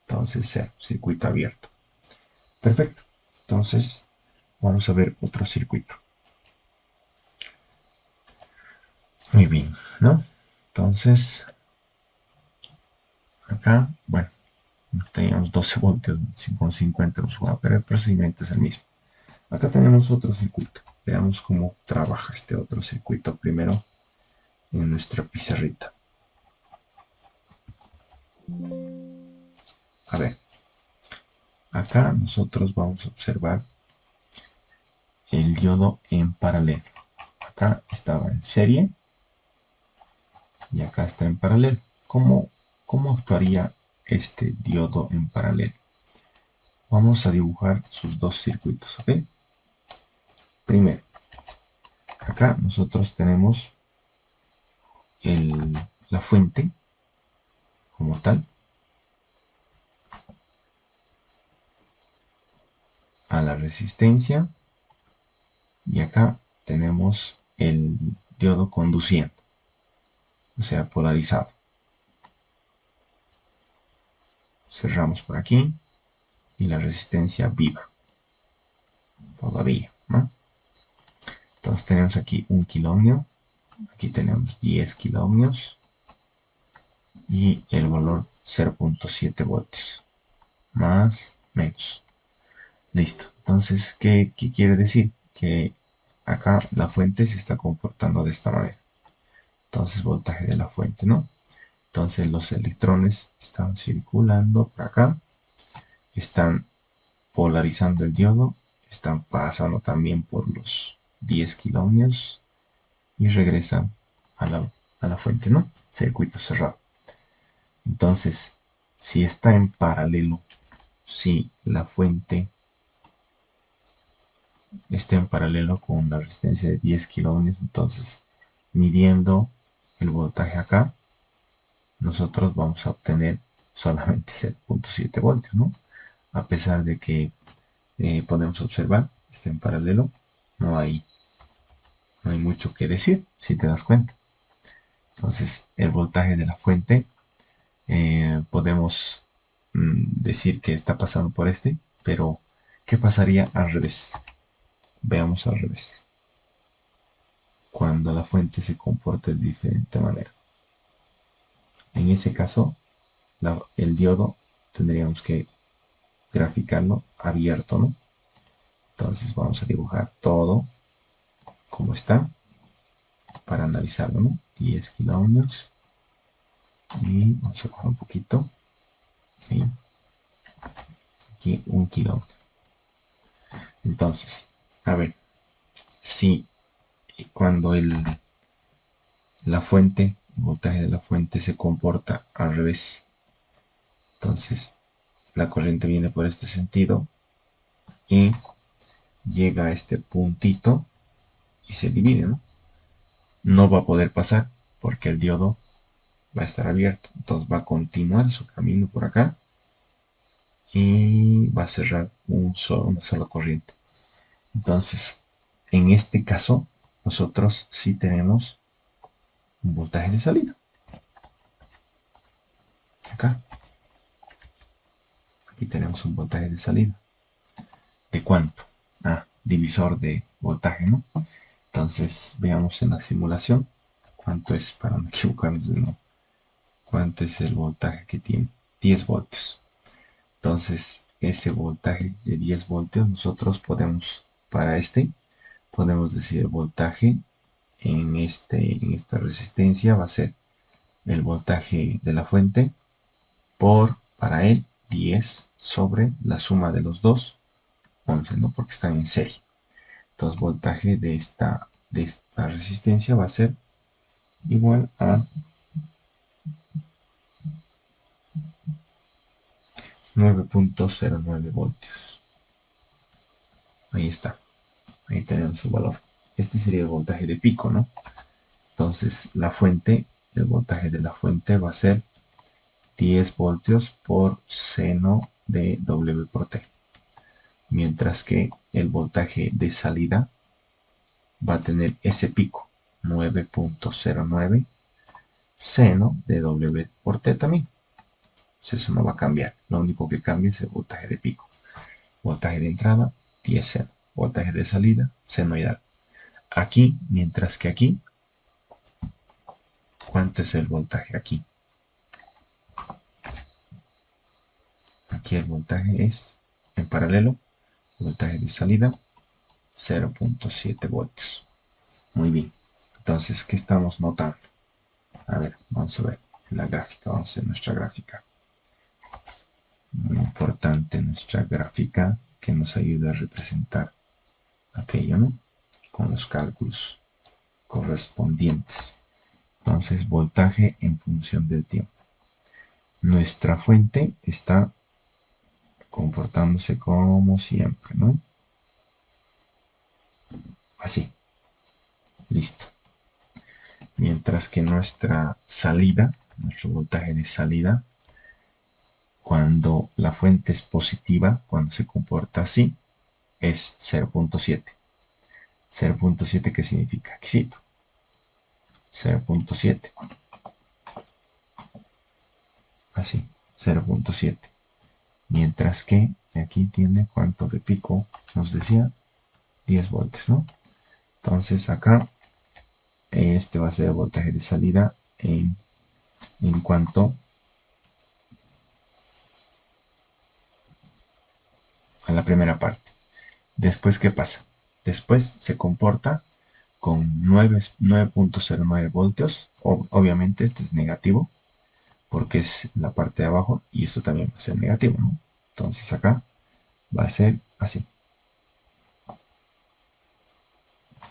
Entonces cero, circuito abierto. Perfecto. Entonces vamos a ver otro circuito. Muy bien, ¿no? Entonces, acá, bueno, teníamos 12 voltios, 5,50 hemos jugado, pero el procedimiento es el mismo. Acá tenemos otro circuito. Veamos cómo trabaja este otro circuito primero en nuestra pizarrita. A ver, acá nosotros vamos a observar el diodo en paralelo. Acá estaba en serie y acá está en paralelo. ¿Cómo actuaría este diodo en paralelo? Vamos a dibujar sus dos circuitos, ¿ok? Primero, acá nosotros tenemos la fuente como tal, a la resistencia, y acá tenemos el diodo conduciente, o sea, polarizado. Cerramos por aquí y la resistencia viva, todavía, ¿no? Entonces tenemos aquí 1 kilo-ohmio, aquí tenemos 10 kilo-ohmios y el valor 0,7 voltios, más, menos. Listo. Entonces, ¿qué quiere decir? Que acá la fuente se está comportando de esta manera. Entonces, voltaje de la fuente, ¿no? Entonces, los electrones están circulando por acá, están polarizando el diodo, están pasando también por los 10 kilo-ohmios y regresan a la fuente, ¿no? Circuito cerrado. Entonces, si está en paralelo, si la fuente está en paralelo con la resistencia de 10 kilo-ohmios, entonces midiendo el voltaje acá, nosotros vamos a obtener solamente 0,7 voltios, ¿no? A pesar de que podemos observar, está en paralelo, no hay, no hay mucho que decir, si te das cuenta. Entonces, el voltaje de la fuente, podemos decir que está pasando por este, pero ¿qué pasaría al revés? Veamos al revés. Cuando la fuente se comporte de diferente manera. En ese caso, el diodo tendríamos que graficarlo abierto, ¿no? Entonces vamos a dibujar todo como está para analizarlo, ¿no? 10 kilo-ohmios y vamos a bajar un poquito. ¿Sí? Aquí 1 kilo-ohmio. Entonces, a ver, si cuando la fuente, el voltaje de la fuente se comporta al revés, entonces la corriente viene por este sentido y llega a este puntito y se divide, ¿no? No va a poder pasar porque el diodo va a estar abierto. Entonces va a continuar su camino por acá y va a cerrar una sola corriente. Entonces, en este caso, nosotros sí tenemos un voltaje de salida. Acá. Aquí tenemos un voltaje de salida. ¿De cuánto? Ah, divisor de voltaje, ¿no? Entonces, veamos en la simulación cuánto es, para no equivocarnos de nuevo, cuánto es el voltaje que tiene. 10 voltios. Entonces, ese voltaje de 10 voltios, nosotros podemos, para podemos decir el voltaje en esta resistencia va a ser el voltaje de la fuente para él, 10 sobre la suma de los dos, 11, ¿no? Porque están en serie. Entonces, voltaje de esta resistencia va a ser igual a 9,09 voltios. Ahí está. Ahí tenemos su valor. Este sería el voltaje de pico, ¿no? Entonces, el voltaje de la fuente va a ser 10 voltios por seno de W por T. Mientras que el voltaje de salida va a tener ese pico, 9,09 seno de W por T también. Entonces eso no va a cambiar. Lo único que cambia es el voltaje de pico. Voltaje de entrada, 10 seno. Voltaje de salida, senoidal. Aquí, mientras que aquí, ¿cuánto es el voltaje aquí? Aquí el voltaje es en paralelo, voltaje de salida 0.7 voltios. Muy bien. Entonces, ¿qué estamos notando? A ver, vamos a ver la gráfica, vamos a hacer nuestra gráfica. Muy importante nuestra gráfica que nos ayuda a representar aquello, ¿no? Con los cálculos correspondientes. Entonces, voltaje en función del tiempo. Nuestra fuente está comportándose como siempre, ¿no? Así, listo. Mientras que nuestra salida, nuestro voltaje de salida, cuando la fuente es positiva, cuando se comporta así, es 0.7. 0.7, ¿qué significa? Éxito. 0.7. Así, 0.7. Mientras que aquí tiene cuánto de pico, nos decía 10 voltios, ¿no? Entonces acá este va a ser el voltaje de salida en cuanto a la primera parte. Después, ¿qué pasa? Después se comporta con 9.09 voltios. Obviamente este es negativo porque es la parte de abajo y esto también va a ser negativo, ¿no? Entonces acá va a ser así.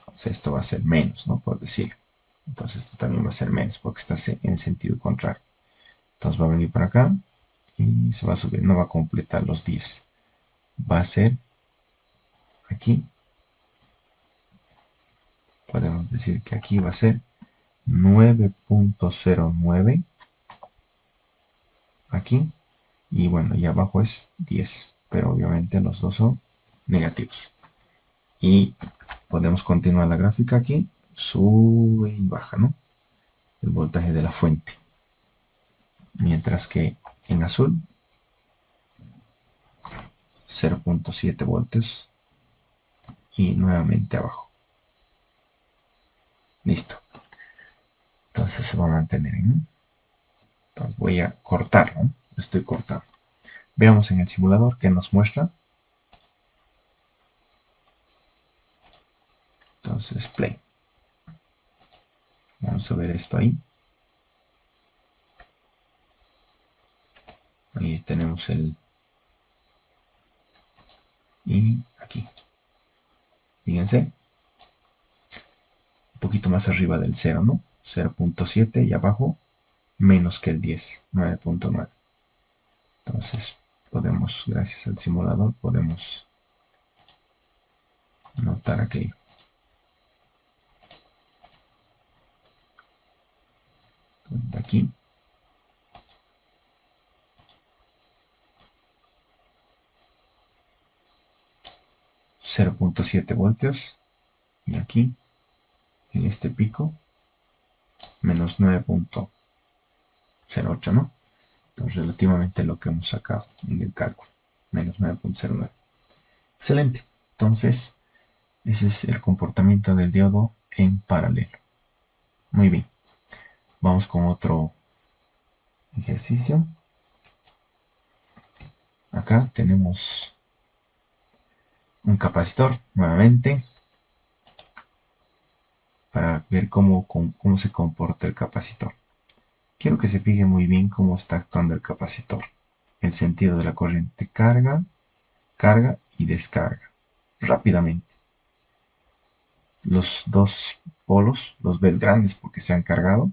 O sea, esto va a ser menos, ¿no? Por decirlo. Entonces esto también va a ser menos porque está en sentido contrario. Entonces va a venir para acá y se va a subir. No va a completar los 10. Va a ser aquí. Podemos decir que aquí va a ser 9.09 aquí. Y bueno, y abajo es 10. Pero obviamente los dos son negativos. Y podemos continuar la gráfica aquí. Sube y baja, ¿no? El voltaje de la fuente. Mientras que en azul 0.7 voltios y nuevamente abajo. Listo. Entonces se va a mantener en. Entonces voy a cortarlo. Estoy cortando. Veamos en el simulador que nos muestra. Entonces play. Vamos a ver esto ahí. Ahí tenemos el. Y aquí. Fíjense. Un poquito más arriba del 0, ¿no? 0.7 y abajo menos que el 10, 9.9. Entonces podemos, gracias al simulador, podemos notar aquello. De aquí 0.7 voltios y aquí en este pico menos 9.08, ¿no? Entonces relativamente lo que hemos sacado en el cálculo, menos 9.09. Excelente. Entonces ese es el comportamiento del diodo en paralelo. Muy bien. Vamos con otro ejercicio. Acá tenemos un capacitor nuevamente para ver cómo se comporta el capacitor. Quiero que se fije muy bien cómo está actuando el capacitor. El sentido de la corriente carga, carga y descarga rápidamente. Los dos polos los ves grandes porque se han cargado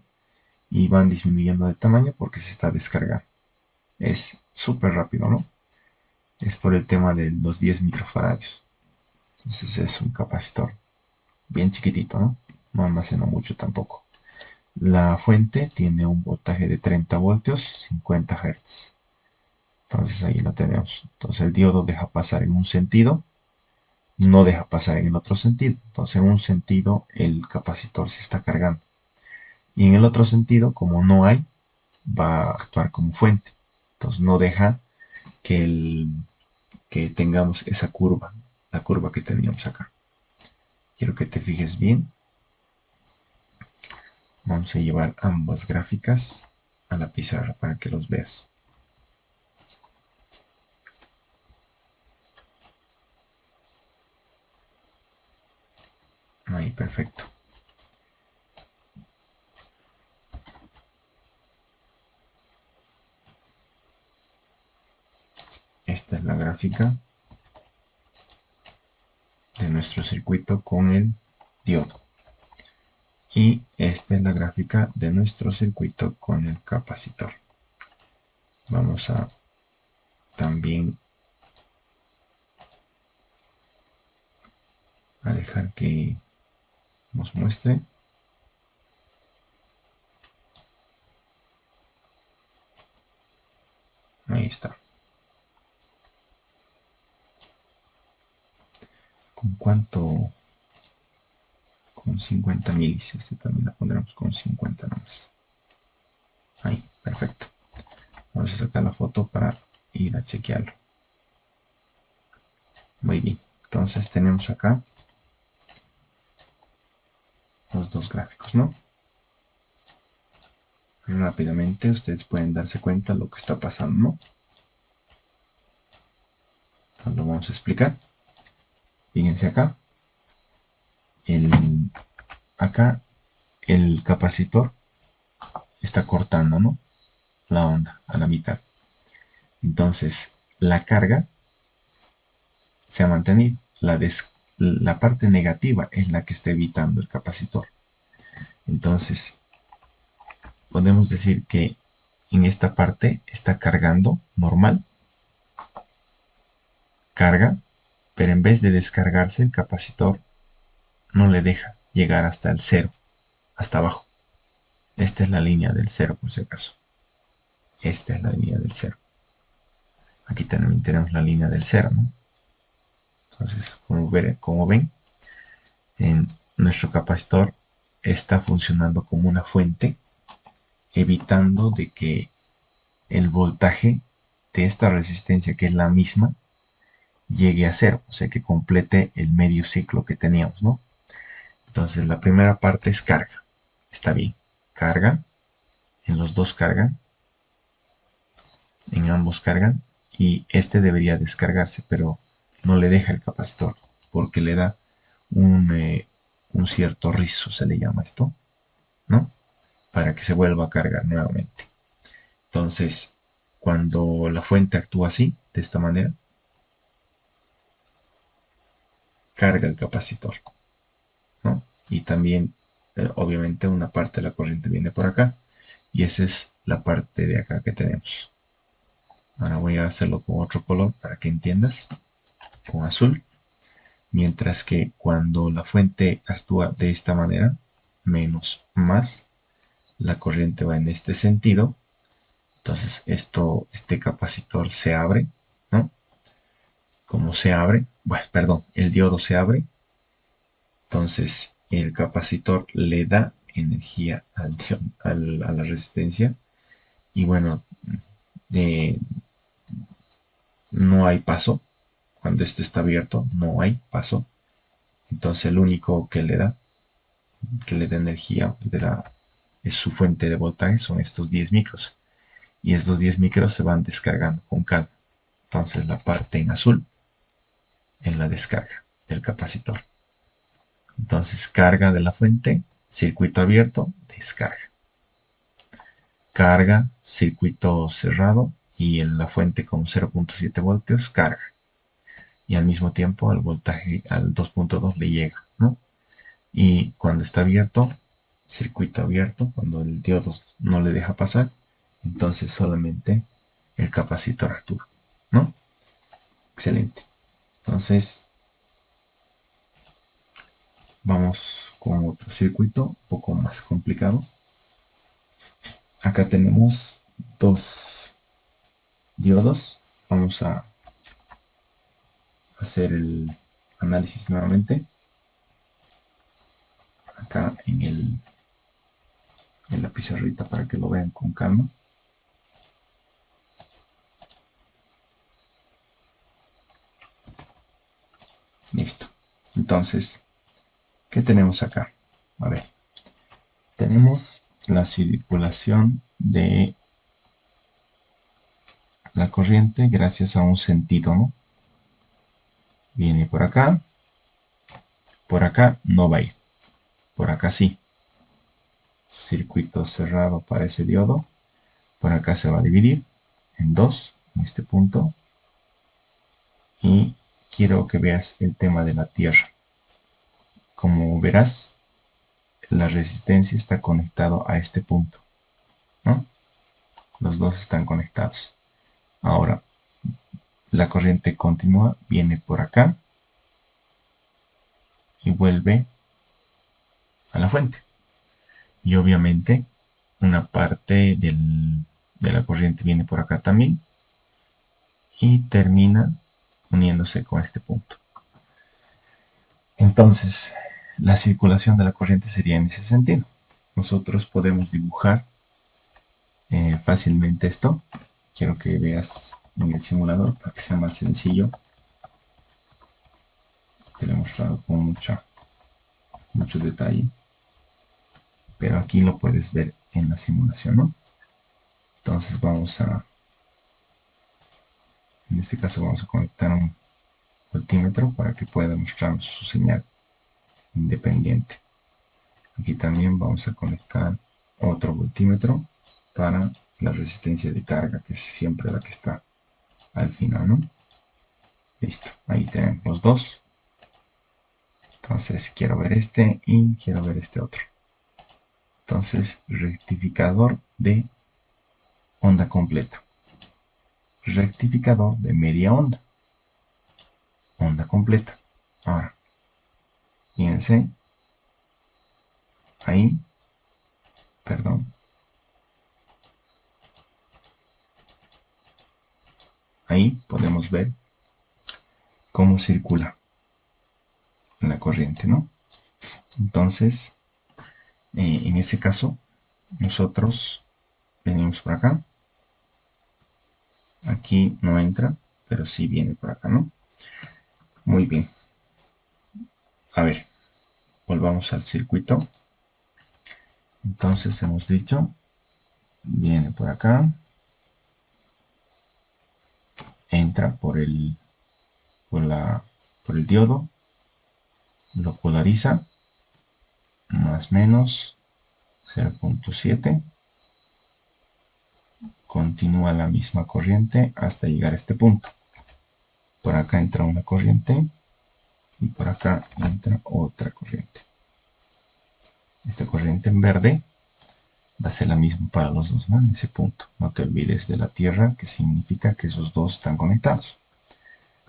y van disminuyendo de tamaño porque se está descargando. Es súper rápido, ¿no? Es por el tema de los 10 microfaradios. Entonces es un capacitor bien chiquitito, ¿no? No almacena mucho tampoco. La fuente tiene un voltaje de 30 voltios, 50 Hz. Entonces ahí lo tenemos. Entonces el diodo deja pasar en un sentido, no deja pasar en el otro sentido. Entonces en un sentido el capacitor se está cargando. Y en el otro sentido, como no hay, va a actuar como fuente. Entonces no deja que tengamos esa curva, la curva que teníamos acá. Quiero que te fijes bien. Vamos a llevar ambas gráficas a la pizarra para que los veas. Ahí, perfecto. Esta es la gráfica de nuestro circuito con el diodo. Y esta es la gráfica de nuestro circuito con el capacitor. Vamos a también a dejar que nos muestre. Ahí está. ¿Con cuánto? Con 50 milis. Este también la pondremos con 50 nomás. Ahí, perfecto. Vamos a sacar la foto para ir a chequearlo. Muy bien. Entonces tenemos acá los dos gráficos, ¿no? Rápidamente ustedes pueden darse cuenta de lo que está pasando, ¿no? Entonces lo vamos a explicar. Fíjense acá. Acá el capacitor está cortando, ¿no? La onda a la mitad. Entonces la carga se ha mantenido. La parte negativa es la que está evitando el capacitor. Entonces podemos decir que en esta parte está cargando normal, carga, pero en vez de descargarse el capacitor no le deja llegar hasta el cero, hasta abajo. Esta es la línea del cero, por si acaso. Esta es la línea del cero. Aquí también tenemos la línea del cero, ¿no? Entonces, como ven, en nuestro capacitor está funcionando como una fuente, evitando de que el voltaje de esta resistencia, que es la misma, llegue a cero, o sea que complete el medio ciclo que teníamos, ¿no? Entonces la primera parte es carga, está bien, carga, en los dos cargan, en ambos cargan, y este debería descargarse, pero no le deja el capacitor, porque le da un cierto rizo, se le llama esto, ¿no? Para que se vuelva a cargar nuevamente. Entonces, cuando la fuente actúa así, de esta manera, carga el capacitor, ¿no? Y también, obviamente, una parte de la corriente viene por acá, y esa es la parte de acá que tenemos. Ahora voy a hacerlo con otro color para que entiendas, con azul. Mientras que cuando la fuente actúa de esta manera, menos más, la corriente va en este sentido. Entonces este capacitor se abre, ¿no? Como se abre, bueno, perdón, el diodo se abre, entonces el capacitor le da energía a la resistencia y bueno, no hay paso. Cuando esto está abierto, no hay paso. Entonces el único que le da energía es su fuente de voltaje, son estos 10 micros. Y estos 10 micros se van descargando con calma. Entonces la parte en azul es la descarga del capacitor. Entonces carga de la fuente, circuito abierto, descarga. Carga, circuito cerrado y en la fuente con 0.7 voltios, carga. Y al mismo tiempo al voltaje al 2.2 le llega, ¿no? Y cuando está abierto, circuito abierto, cuando el diodo no le deja pasar, entonces solamente el capacitor actúa, ¿no? Excelente. Entonces vamos con otro circuito un poco más complicado. Acá tenemos dos diodos. Vamos a hacer el análisis nuevamente. Acá en la pizarrita para que lo vean con calma. Listo. Entonces, ¿qué tenemos acá? A ver, tenemos la circulación de la corriente gracias a un sentido, ¿no? Viene por acá no va a ir. Por acá sí. Circuito cerrado para ese diodo. Por acá se va a dividir en dos, en este punto. Y quiero que veas el tema de la tierra. Como verás, la resistencia está conectado a este punto, ¿no? Los dos están conectados. Ahora, la corriente continua viene por acá y vuelve a la fuente. Y obviamente una parte de la corriente viene por acá también y termina uniéndose con este punto. Entonces, la circulación de la corriente sería en ese sentido. Nosotros podemos dibujar fácilmente esto. Quiero que veas en el simulador para que sea más sencillo. Te lo he mostrado con mucho detalle, pero aquí lo puedes ver en la simulación, ¿no? Entonces en este caso vamos a conectar un voltímetro para que pueda mostrarnos su señal independiente. Aquí también vamos a conectar otro voltímetro para la resistencia de carga, que es siempre la que está al final, ¿no? Listo, ahí tenemos los dos. Entonces quiero ver este y quiero ver este otro. Entonces, rectificador de onda completa. Rectificador de media onda. Onda completa. Ahora, fíjense, ahí, perdón, ahí podemos ver cómo circula la corriente, ¿no? Entonces, en ese caso, nosotros venimos por acá. Aquí no entra, pero sí viene por acá, ¿no? Muy bien. A ver, volvamos al circuito. Entonces hemos dicho, viene por acá, entra por el diodo, lo polariza, más menos 0.7, continúa la misma corriente hasta llegar a este punto. Por acá entra una corriente y por acá entra otra corriente. Esta corriente en verde va a ser la misma para los dos, ¿no? En ese punto. No te olvides de la tierra, que significa que esos dos están conectados.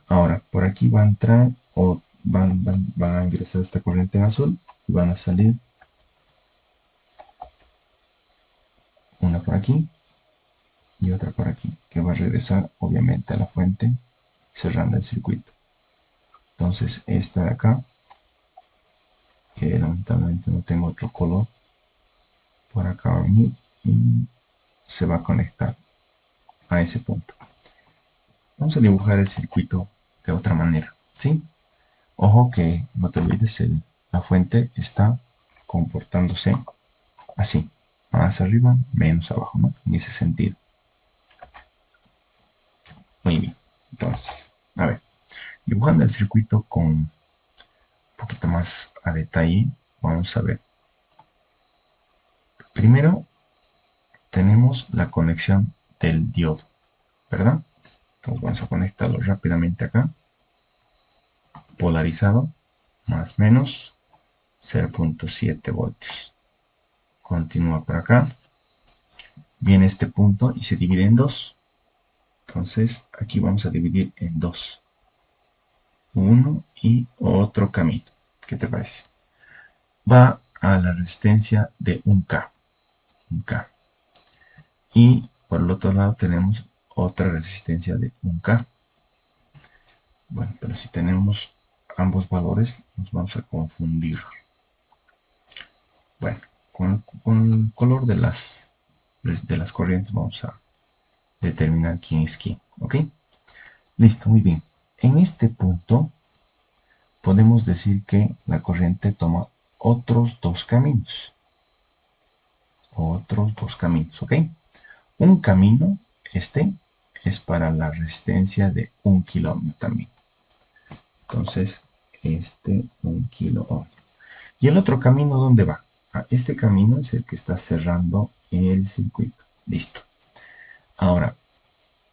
Ahora, por aquí va a entrar o va a ingresar esta corriente en azul y van a salir una por aquí y otra por aquí, que va a regresar obviamente a la fuente cerrando el circuito. Entonces esta de acá, que lamentablemente no tengo otro color, por acá va a venir y se va a conectar a ese punto. Vamos a dibujar el circuito de otra manera, ¿sí? Ojo que no te olvides, la fuente está comportándose así, más arriba, menos abajo, ¿no? En ese sentido. Muy bien, entonces, a ver, dibujando el circuito con un poquito más a detalle, vamos a ver. Primero tenemos la conexión del diodo, ¿verdad? Entonces vamos a conectarlo rápidamente acá. Polarizado, más menos 0.7 voltios. Continúa por acá. Viene este punto y se divide en dos. Entonces aquí vamos a dividir en dos. Uno y otro camino. ¿Qué te parece? Va a la resistencia de 1K. 1K. Y por el otro lado tenemos otra resistencia de 1K. Bueno, pero si tenemos ambos valores nos vamos a confundir. Bueno, con el color de las corrientes vamos a determinar quién es quién, ¿ok? Listo, muy bien. En este punto podemos decir que la corriente toma otros dos caminos. Otros dos caminos, ¿ok? Un camino, este, es para la resistencia de 1 kilo ohm también. Entonces, 1 kilo ohm. ¿Y el otro camino dónde va? Este camino es el que está cerrando el circuito. Listo. Ahora,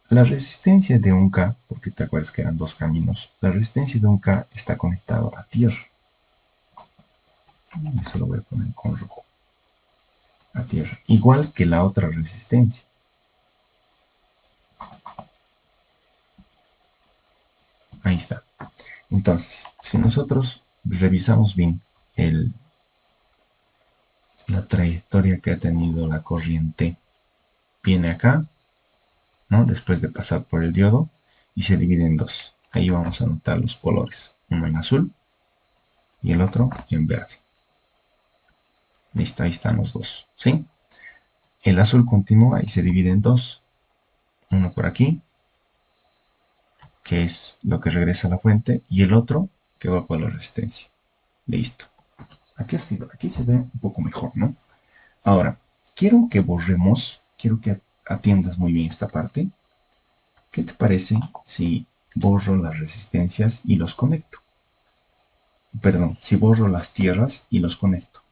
la resistencia de un K, porque te acuerdas que eran dos caminos, la resistencia de un K está conectado a tierra. Eso lo voy a poner con rojo. A tierra. Igual que la otra resistencia. Ahí está. Entonces, si nosotros revisamos bien la trayectoria que ha tenido la corriente, viene acá, ¿no? Después de pasar por el diodo y se divide en dos. Ahí vamos a notar los colores. Uno en azul y el otro en verde. Listo, ahí están los dos, ¿sí? El azul continúa y se divide en dos. Uno por aquí, que es lo que regresa a la fuente, y el otro que va por la resistencia. Listo. Aquí se ve un poco mejor, ¿no? Ahora, quiero que atiendas muy bien esta parte. ¿Qué te parece si borro las resistencias y los conecto? Perdón, si borro las tierras y los conecto.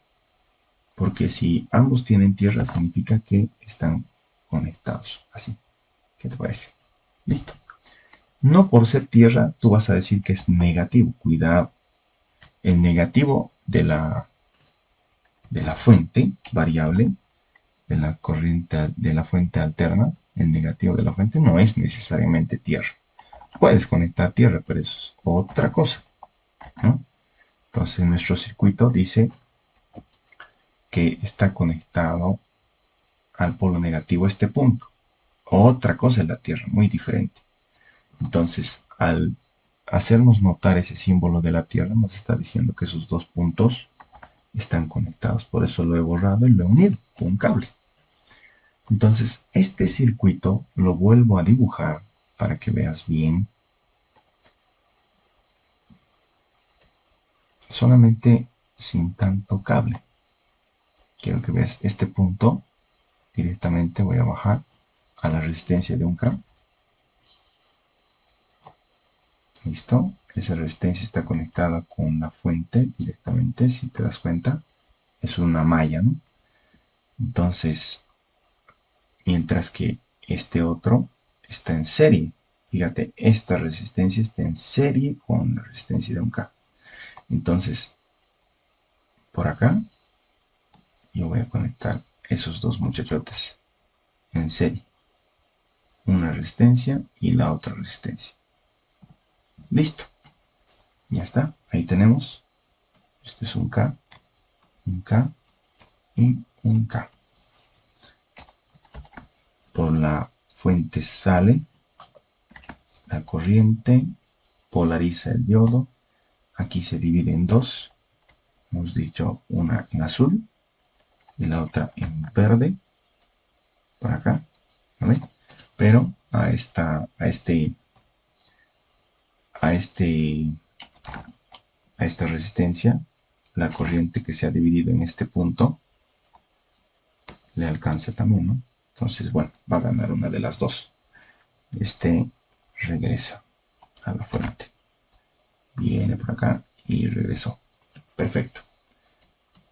Porque si ambos tienen tierra, significa que están conectados. Así. ¿Qué te parece? Listo. No por ser tierra, tú vas a decir que es negativo. Cuidado. El negativo de la fuente variable, de la corriente, de la fuente alterna, el negativo de la fuente no es necesariamente tierra. Puedes conectar tierra, pero es otra cosa, ¿no? Entonces nuestro circuito dice que está conectado al polo negativo este punto. Otra cosa es la tierra, muy diferente. Entonces, al hacernos notar ese símbolo de la tierra, nos está diciendo que esos dos puntos están conectados. Por eso lo he borrado y lo he unido con un cable. Entonces, este circuito lo vuelvo a dibujar para que veas bien. Solamente sin tanto cable. Quiero que veas este punto. Directamente voy a bajar a la resistencia de un K. Listo. Esa resistencia está conectada con la fuente directamente, si te das cuenta. Es una malla, ¿no? Entonces, mientras que este otro está en serie. Fíjate, esta resistencia está en serie con la resistencia de un K. Entonces, por acá, yo voy a conectar esos dos muchachotes en serie. Una resistencia y la otra resistencia. Listo. Ya está. Ahí tenemos. Este es un K y un K. Por la fuente sale la corriente, polariza el diodo. Aquí se divide en dos. Hemos dicho una en azul y la otra en verde. Por acá. ¿Vale? Pero a esta resistencia, la corriente que se ha dividido en este punto le alcanza también, ¿no? Entonces, bueno, va a ganar una de las dos. Este regresa a la fuente. Viene por acá y regresó. Perfecto.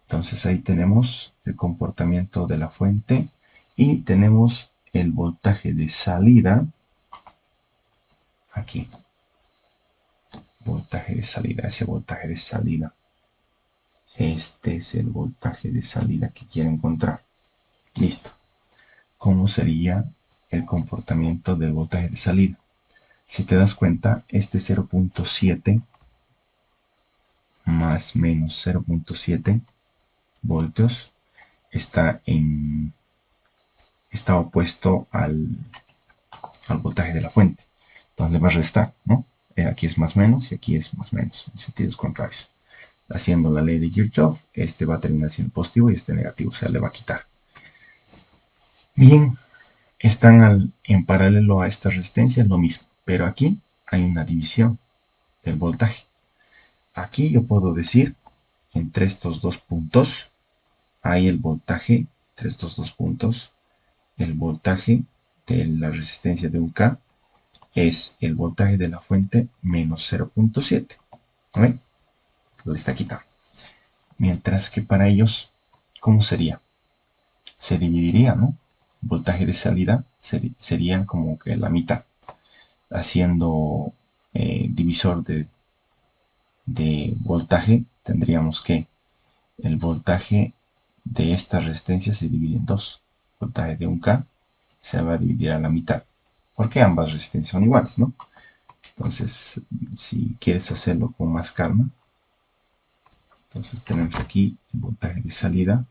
Entonces ahí tenemos el comportamiento de la fuente y tenemos el voltaje de salida aquí. Voltaje de salida, ese voltaje de salida. Este es el voltaje de salida que quiero encontrar. Listo. ¿Cómo sería el comportamiento del voltaje de salida? Si te das cuenta, este 0.7 más menos 0.7 voltios está opuesto al voltaje de la fuente. Entonces le va a restar, ¿no? Aquí es más menos y aquí es más menos, en sentidos contrarios. Haciendo la ley de Kirchhoff, este va a terminar siendo positivo y este negativo, o sea, le va a quitar. Bien, están en paralelo a esta resistencia, es lo mismo, pero aquí hay una división del voltaje. Aquí yo puedo decir, entre estos dos puntos, hay el voltaje, entre estos dos puntos, el voltaje de la resistencia de un K es el voltaje de la fuente menos 0.7. ¿Ven? Lo está quitando. Mientras que para ellos, ¿cómo sería? Se dividiría, ¿no? Voltaje de salida sería como que la mitad, haciendo divisor de voltaje, tendríamos que el voltaje de esta resistencia se divide en dos. El voltaje de un K se va a dividir a la mitad, porque ambas resistencias son iguales, ¿no? Entonces, si quieres hacerlo con más calma, entonces tenemos aquí el voltaje de salida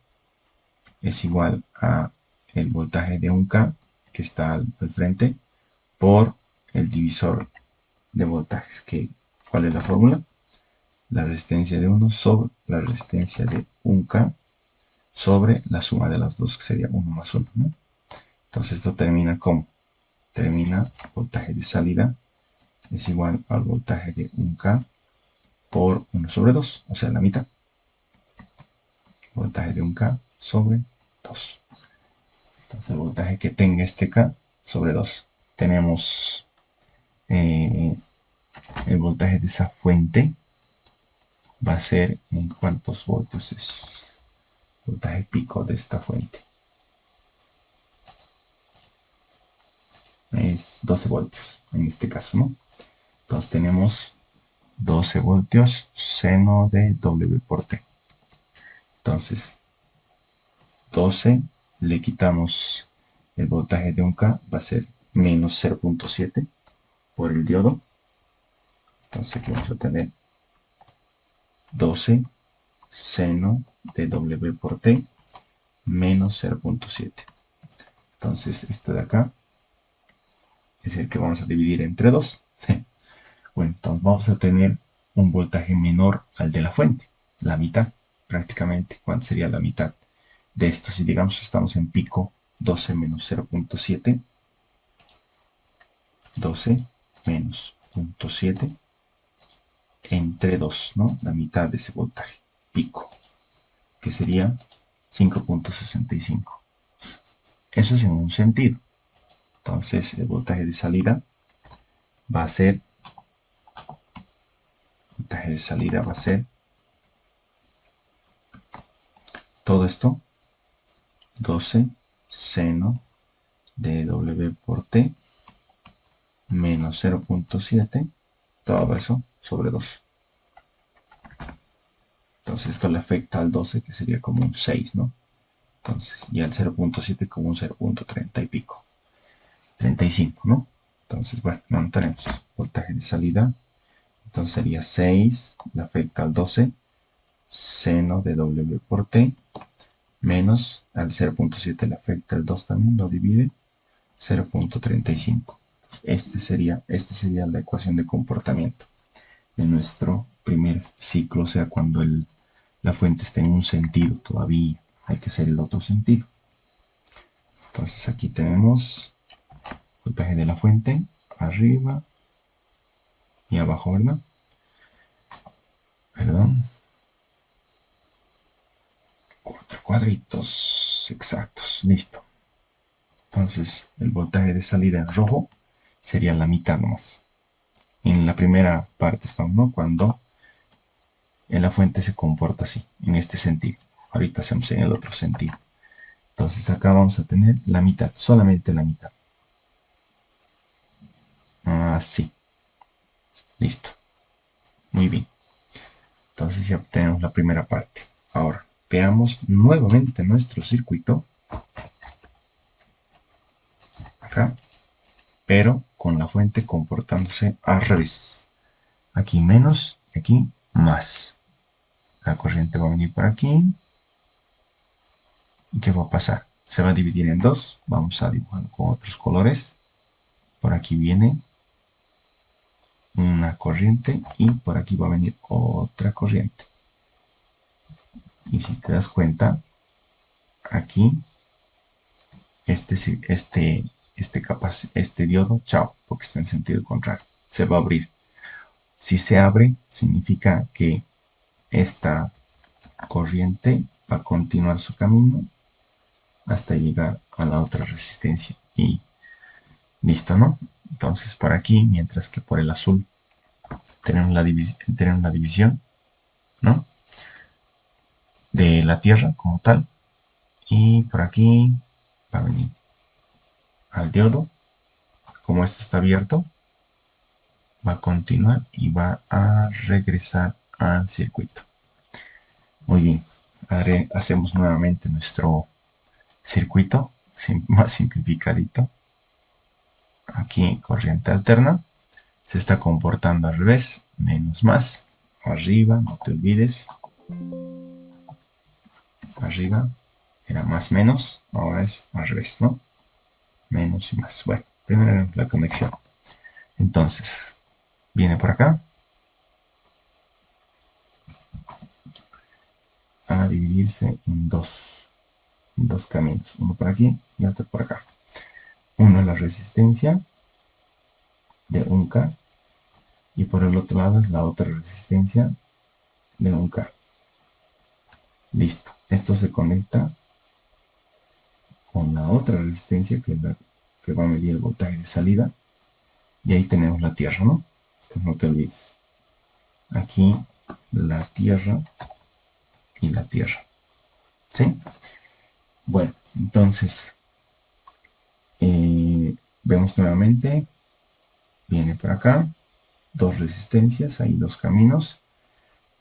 es igual a el voltaje de un K que está al frente por el divisor de voltajes. ¿Cuál es la fórmula? La resistencia de uno sobre la resistencia de un K sobre la suma de las dos, que sería uno más uno, ¿no? Entonces esto termina como, termina voltaje de salida es igual al voltaje de un K por uno sobre 2, o sea, la mitad. Voltaje de un K sobre 2. Entonces el voltaje que tenga este K sobre 2. Tenemos eh, el voltaje de esa fuente va a ser en cuántos voltios es el voltaje pico de esta fuente. Es 12 voltios en este caso, ¿no? Entonces tenemos 12 voltios seno de W por T. Entonces 12 le quitamos el voltaje de un K, va a ser menos 0.7 por el diodo. Entonces aquí vamos a tener 12 seno de W por T menos 0.7. Entonces esto de acá es el que vamos a dividir entre 2. Bueno, entonces vamos a tener un voltaje menor al de la fuente, la mitad prácticamente. ¿Cuánto sería la mitad de esto? Si digamos estamos en pico 12 menos 0.7, 12 menos 0.7 entre 2, ¿no? La mitad de ese voltaje pico, que sería 5.65. Eso es en un sentido. Entonces el voltaje de salida va a ser, voltaje de salida va a ser todo esto, 12 seno de W por T menos 0.7, todo eso sobre 2. Entonces esto le afecta al 12, que sería como un 6, ¿no? Entonces, y al 0.7 como un 0.30 y pico, 35, ¿no? Entonces, bueno, no tenemos voltaje de salida. Entonces sería 6, le afecta al 12, seno de W por T, menos al 0.7 le afecta el 2 también, lo divide, 0.35. Esta sería la ecuación de comportamiento de nuestro primer ciclo, o sea, cuando la fuente está en un sentido todavía, hay que hacer el otro sentido. Entonces aquí tenemos voltaje de la fuente, arriba y abajo, ¿verdad? Perdón, 4 cuadritos exactos, listo. Entonces el voltaje de salida en rojo sería la mitad nomás. En la primera parte estamos, ¿no? Cuando en la fuente se comporta así, en este sentido. Ahorita hacemos en el otro sentido. Entonces acá vamos a tener la mitad, solamente la mitad. Así, listo. Muy bien. Entonces ya obtenemos la primera parte. Ahora, veamos nuevamente nuestro circuito. Acá, pero con la fuente comportándose al revés. Aquí menos, aquí más. La corriente va a venir por aquí. ¿Y qué va a pasar? Se va a dividir en dos. Vamos a dibujar con otros colores. Por aquí viene una corriente y por aquí va a venir otra corriente. Y si te das cuenta, aquí este diodo, chao, porque está en sentido contrario, se va a abrir. Si se abre, significa que esta corriente va a continuar su camino hasta llegar a la otra resistencia. Y listo, ¿no? Entonces por aquí, mientras que por el azul tenemos la división, ¿no? de la tierra como tal. Y por aquí va a venir al diodo. Como esto está abierto, va a continuar y va a regresar al circuito. Muy bien, hacemos nuevamente nuestro circuito más simplificadito. Aquí corriente alterna, se está comportando al revés, menos más, arriba, no te olvides, arriba era más menos, ahora es al revés, ¿no? Menos y más. Bueno, primero la conexión. Entonces, viene por acá a dividirse en dos caminos, uno por aquí y otro por acá. Uno es la resistencia de 1K y por el otro lado es la otra resistencia de 1K. Listo. Esto se conecta con la otra resistencia que es la que va a medir el voltaje de salida y ahí tenemos la tierra, ¿no? Entonces no te olvides. Aquí la tierra y la tierra. ¿Sí? Bueno, entonces vemos nuevamente, viene por acá, dos resistencias, hay dos caminos.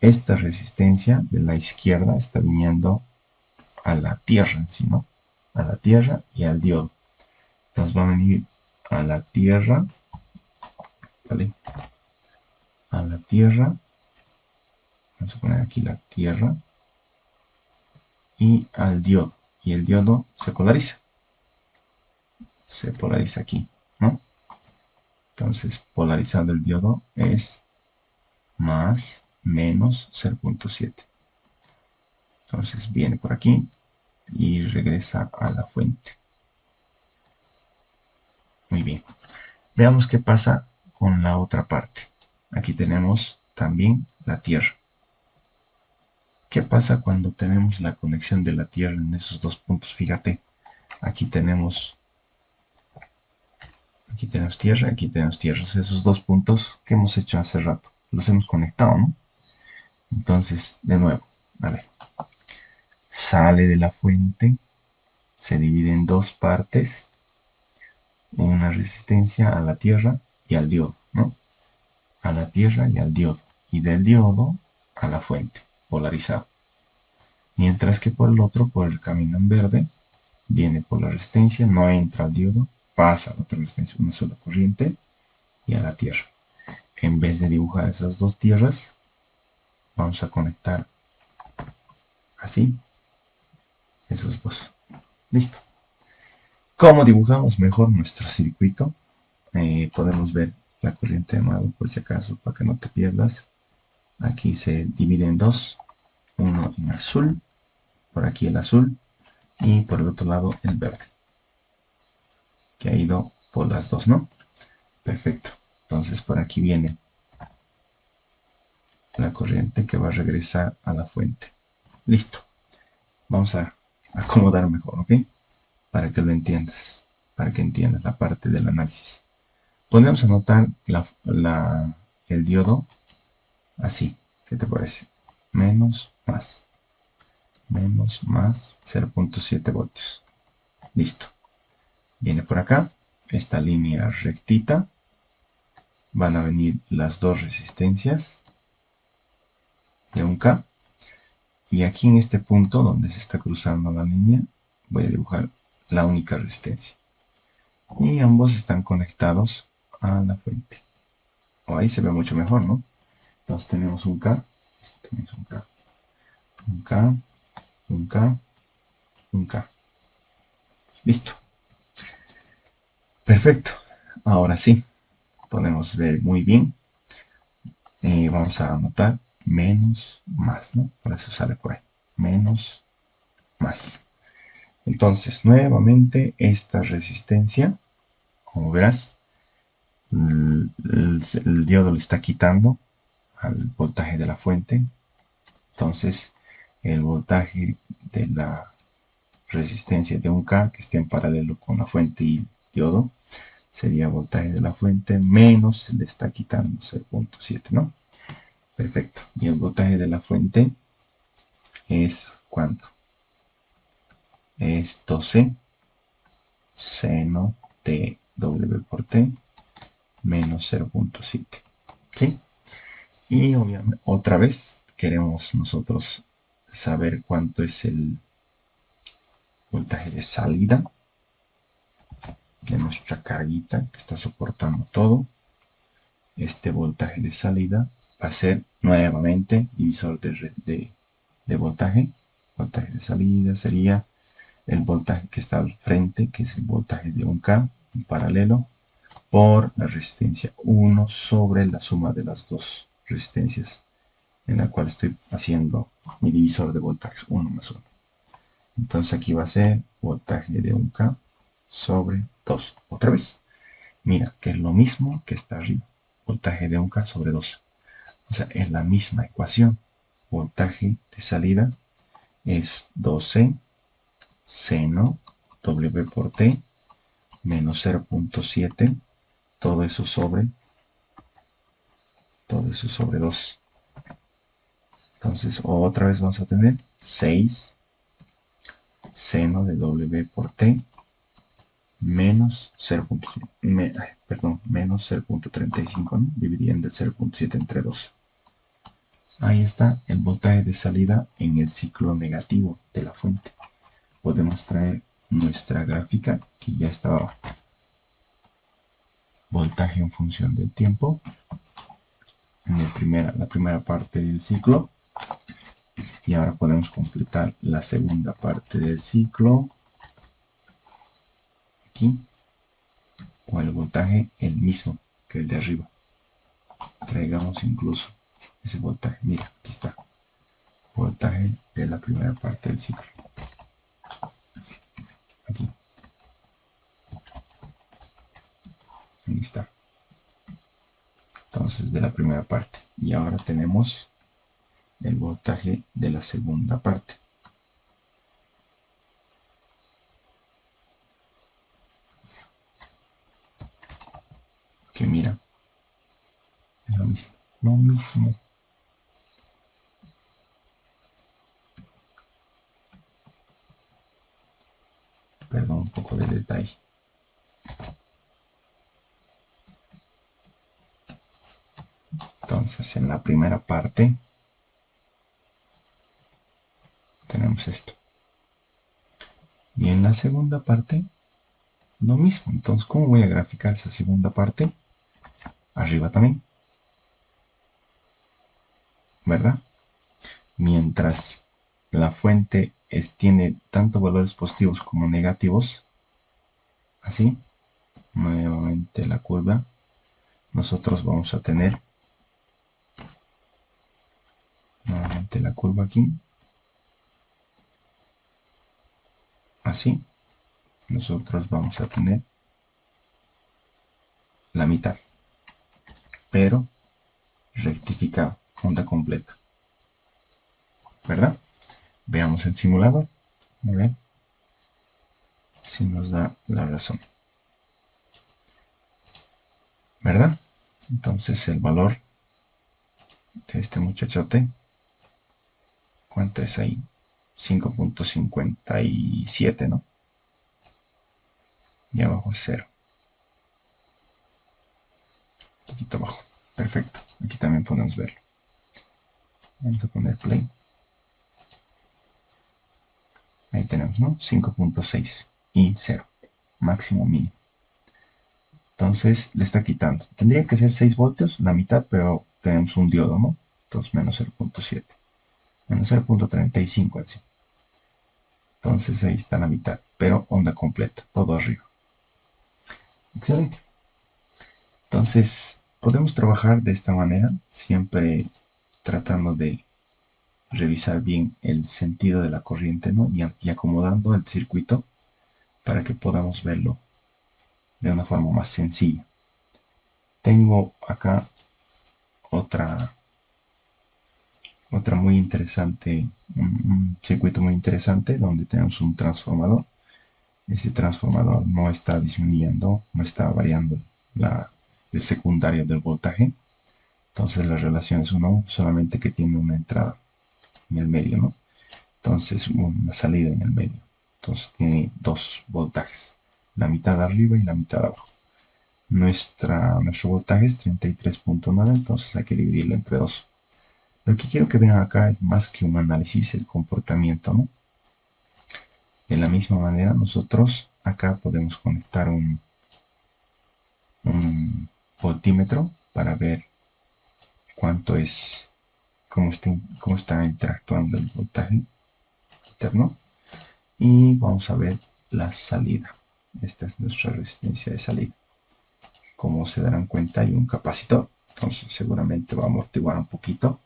Esta resistencia de la izquierda está viniendo a la tierra en sí, ¿no? A la tierra y al diodo. Entonces va a venir a la tierra, ¿vale? A la tierra, vamos a poner aquí la tierra y al diodo. Y el diodo se polariza aquí, ¿no? Entonces, polarizado el diodo es más menos 0.7. Entonces viene por aquí y regresa a la fuente. Muy bien. Veamos qué pasa con la otra parte. Aquí tenemos también la Tierra. ¿Qué pasa cuando tenemos la conexión de la Tierra en esos dos puntos? Fíjate, aquí tenemos Tierra, aquí tenemos Tierra. Esos dos puntos que hemos hecho hace rato. Los hemos conectado, ¿no? Entonces, de nuevo, a ver. Sale de la fuente, se divide en dos partes, una resistencia a la Tierra y al diodo, ¿no? A la Tierra y al diodo, y del diodo a la fuente, polarizado. Mientras que por el otro, por el camino en verde, viene por la resistencia, no entra al diodo, pasa a la otra resistencia, una sola corriente, y a la Tierra. En vez de dibujar esas dos tierras, vamos a conectar así esos dos. Listo. ¿Cómo dibujamos mejor nuestro circuito? Podemos ver la corriente de nuevo, por si acaso, para que no te pierdas. Aquí se divide en dos, uno en azul, por aquí el azul, y por el otro lado el verde, que ha ido por las dos, ¿no? Perfecto. Entonces por aquí viene la corriente que va a regresar a la fuente. Listo. Vamos a acomodar mejor, ¿ok? Para que lo entiendas, para que entiendas la parte del análisis. Podemos anotar el diodo así. ¿Qué te parece? Menos más 0.7 voltios. Listo. Viene por acá, esta línea rectita. Van a venir las dos resistencias de 1K. Y aquí en este punto donde se está cruzando la línea, voy a dibujar la única resistencia. Y ambos están conectados a la fuente. O ahí se ve mucho mejor, ¿no? Entonces tenemos un K, tenemos un K, un K, un K, un K. Listo. Perfecto. Ahora sí, podemos ver muy bien. Vamos a anotar menos más, ¿no? Por eso sale por ahí. Menos más. Entonces, nuevamente, esta resistencia, como verás, el diodo le está quitando al voltaje de la fuente. Entonces, el voltaje de la resistencia de 1K que esté en paralelo con la fuente y el diodo sería voltaje de la fuente menos le está quitando 0.7, ¿no? Perfecto. Y el voltaje de la fuente es ¿cuánto? Es 12 seno de W por T menos 0.7. ¿Sí? Y obviamente, otra vez queremos nosotros saber cuánto es el voltaje de salida de nuestra carguita que está soportando todo. Este voltaje de salida va a ser nuevamente divisor de voltaje. Voltaje de salida sería el voltaje que está al frente, que es el voltaje de 1K en paralelo, por la resistencia 1 sobre la suma de las dos resistencias en la cual estoy haciendo mi divisor de voltajes 1 más 1. Entonces aquí va a ser voltaje de 1K sobre 2. Otra vez. Mira, que es lo mismo que está arriba. Voltaje de 1K sobre 2. O sea, es la misma ecuación. Voltaje de salida es 12 seno W por T menos 0.7. Todo eso sobre 2. Entonces, otra vez vamos a tener 6 seno de W por T menos 0.7, perdón, menos 0.35, ¿no? Dividiendo el 0.7 entre 2. Ahí está el voltaje de salida en el ciclo negativo de la fuente. Podemos traer nuestra gráfica que ya estaba voltaje en función del tiempo en la primera parte del ciclo, y ahora podemos completar la segunda parte del ciclo aquí, o el voltaje el mismo que el de arriba. Traigamos incluso ese voltaje, mira, aquí está, voltaje de la primera parte del ciclo, aquí, ahí está. Entonces, de la primera parte, y ahora tenemos el voltaje de la segunda parte. Que mira, es lo mismo, lo mismo. Perdón, un poco de detalle. Entonces, en la primera parte tenemos esto. Y en la segunda parte, lo mismo. Entonces, ¿cómo voy a graficar esa segunda parte? Arriba también, ¿verdad? Mientras la fuente tiene tanto valores positivos como negativos, así, nuevamente la curva, nosotros vamos a tener nuevamente la curva aquí, así, nosotros vamos a tener la mitad, pero rectificado, onda completa, ¿verdad? Veamos el simulador, a ver si nos da la razón, ¿verdad? Entonces el valor de este muchachote, ¿cuánto es ahí? 5.57, ¿no? Y abajo es 0. Un poquito abajo. Perfecto. Aquí también podemos verlo. Vamos a poner play. Ahí tenemos, ¿no? 5.6 y 0. Máximo mínimo. Entonces le está quitando. Tendría que ser 6 voltios, la mitad, pero tenemos un diodo, ¿no? Entonces menos 0.7. Menos 0.35 así. Entonces ahí está la mitad, pero onda completa, todo arriba. Excelente. Entonces podemos trabajar de esta manera, siempre tratando de revisar bien el sentido de la corriente, ¿no? Y acomodando el circuito para que podamos verlo de una forma más sencilla. Tengo acá otra, otra muy interesante, un circuito muy interesante donde tenemos un transformador. Ese transformador no está disminuyendo, no está variando el secundario del voltaje. Entonces la relación es 1, solamente que tiene una entrada en el medio, ¿no? Entonces una salida en el medio. Entonces tiene dos voltajes, la mitad de arriba y la mitad de abajo. Nuestro voltaje es 33.9, entonces hay que dividirlo entre dos. Lo que quiero que vean acá es más que un análisis, el comportamiento, ¿no? De la misma manera, nosotros acá podemos conectar un voltímetro para ver cuánto es, cómo está interactuando el voltaje interno. Y vamos a ver la salida. Esta es nuestra resistencia de salida. Como se darán cuenta, hay un capacitor. Entonces seguramente va a amortiguar un poquito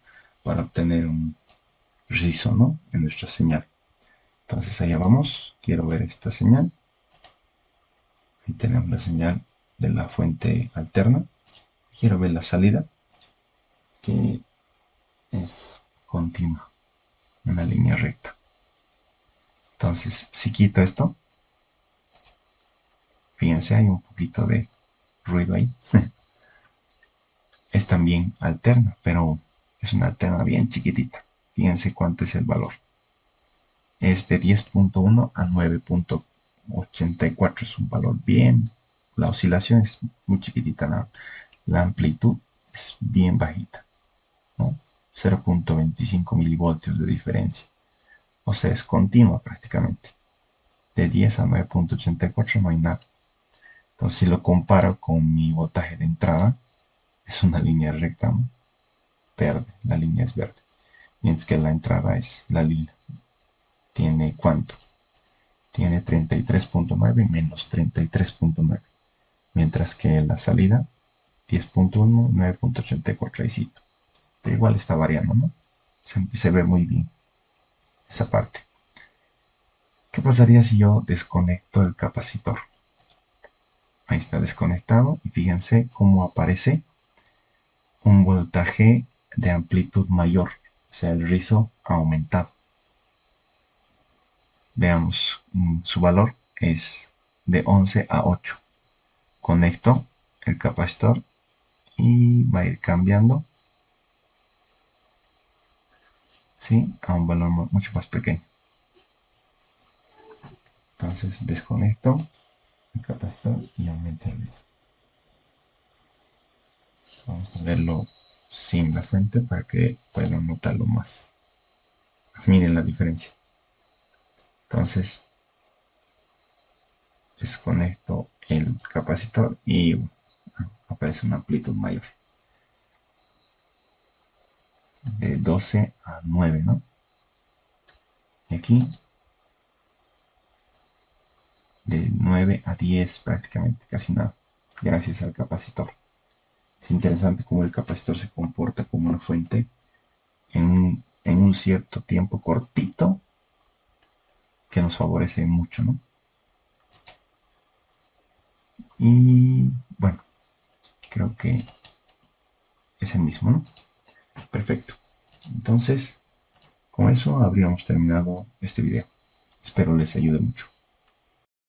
para obtener un rizo, ¿no?, en nuestra señal. Entonces allá vamos. Quiero ver esta señal. Ahí tenemos la señal de la fuente alterna. Quiero ver la salida, que es continua, una línea recta. Entonces, si quito esto, fíjense, hay un poquito de ruido ahí. Es también alterna, pero es una alterna bien chiquitita. Fíjense cuánto es el valor. Es de 10.1 a 9.84. Es un valor bien. La oscilación es muy chiquitita. La amplitud es bien bajita, ¿no? 0.25 milivoltios de diferencia. O sea, es continua prácticamente. De 10 a 9.84 no hay nada. Entonces, si lo comparo con mi voltaje de entrada, es una línea recta, ¿no?, verde. La línea es verde. Mientras que la entrada es la lila. ¿Tiene cuánto? Tiene 33.9 menos 33.9. Mientras que la salida, 10.1, 9.84. Ahí sí. Pero igual está variando, ¿no? Se ve muy bien esa parte. ¿Qué pasaría si yo desconecto el capacitor? Ahí está desconectado y fíjense cómo aparece un voltaje de amplitud mayor, o sea, el rizo ha aumentado. Veamos, su valor es de 11 a 8. Conecto el capacitor y va a ir cambiando, ¿sí?, a un valor mucho más pequeño. Entonces desconecto el capacitor y aumenta el rizo. Vamos a verlo sin la fuente para que puedan notarlo más. Miren la diferencia. Entonces desconecto el capacitor y aparece una amplitud mayor. De 12 a 9, ¿no? Y aquí de 9 a 10 prácticamente, casi nada, gracias al capacitor. Es interesante cómo el capacitor se comporta como una fuente en un cierto tiempo cortito que nos favorece mucho, ¿no? Y bueno, creo que es el mismo, ¿no? Perfecto. Entonces, con eso habríamos terminado este video. Espero les ayude mucho.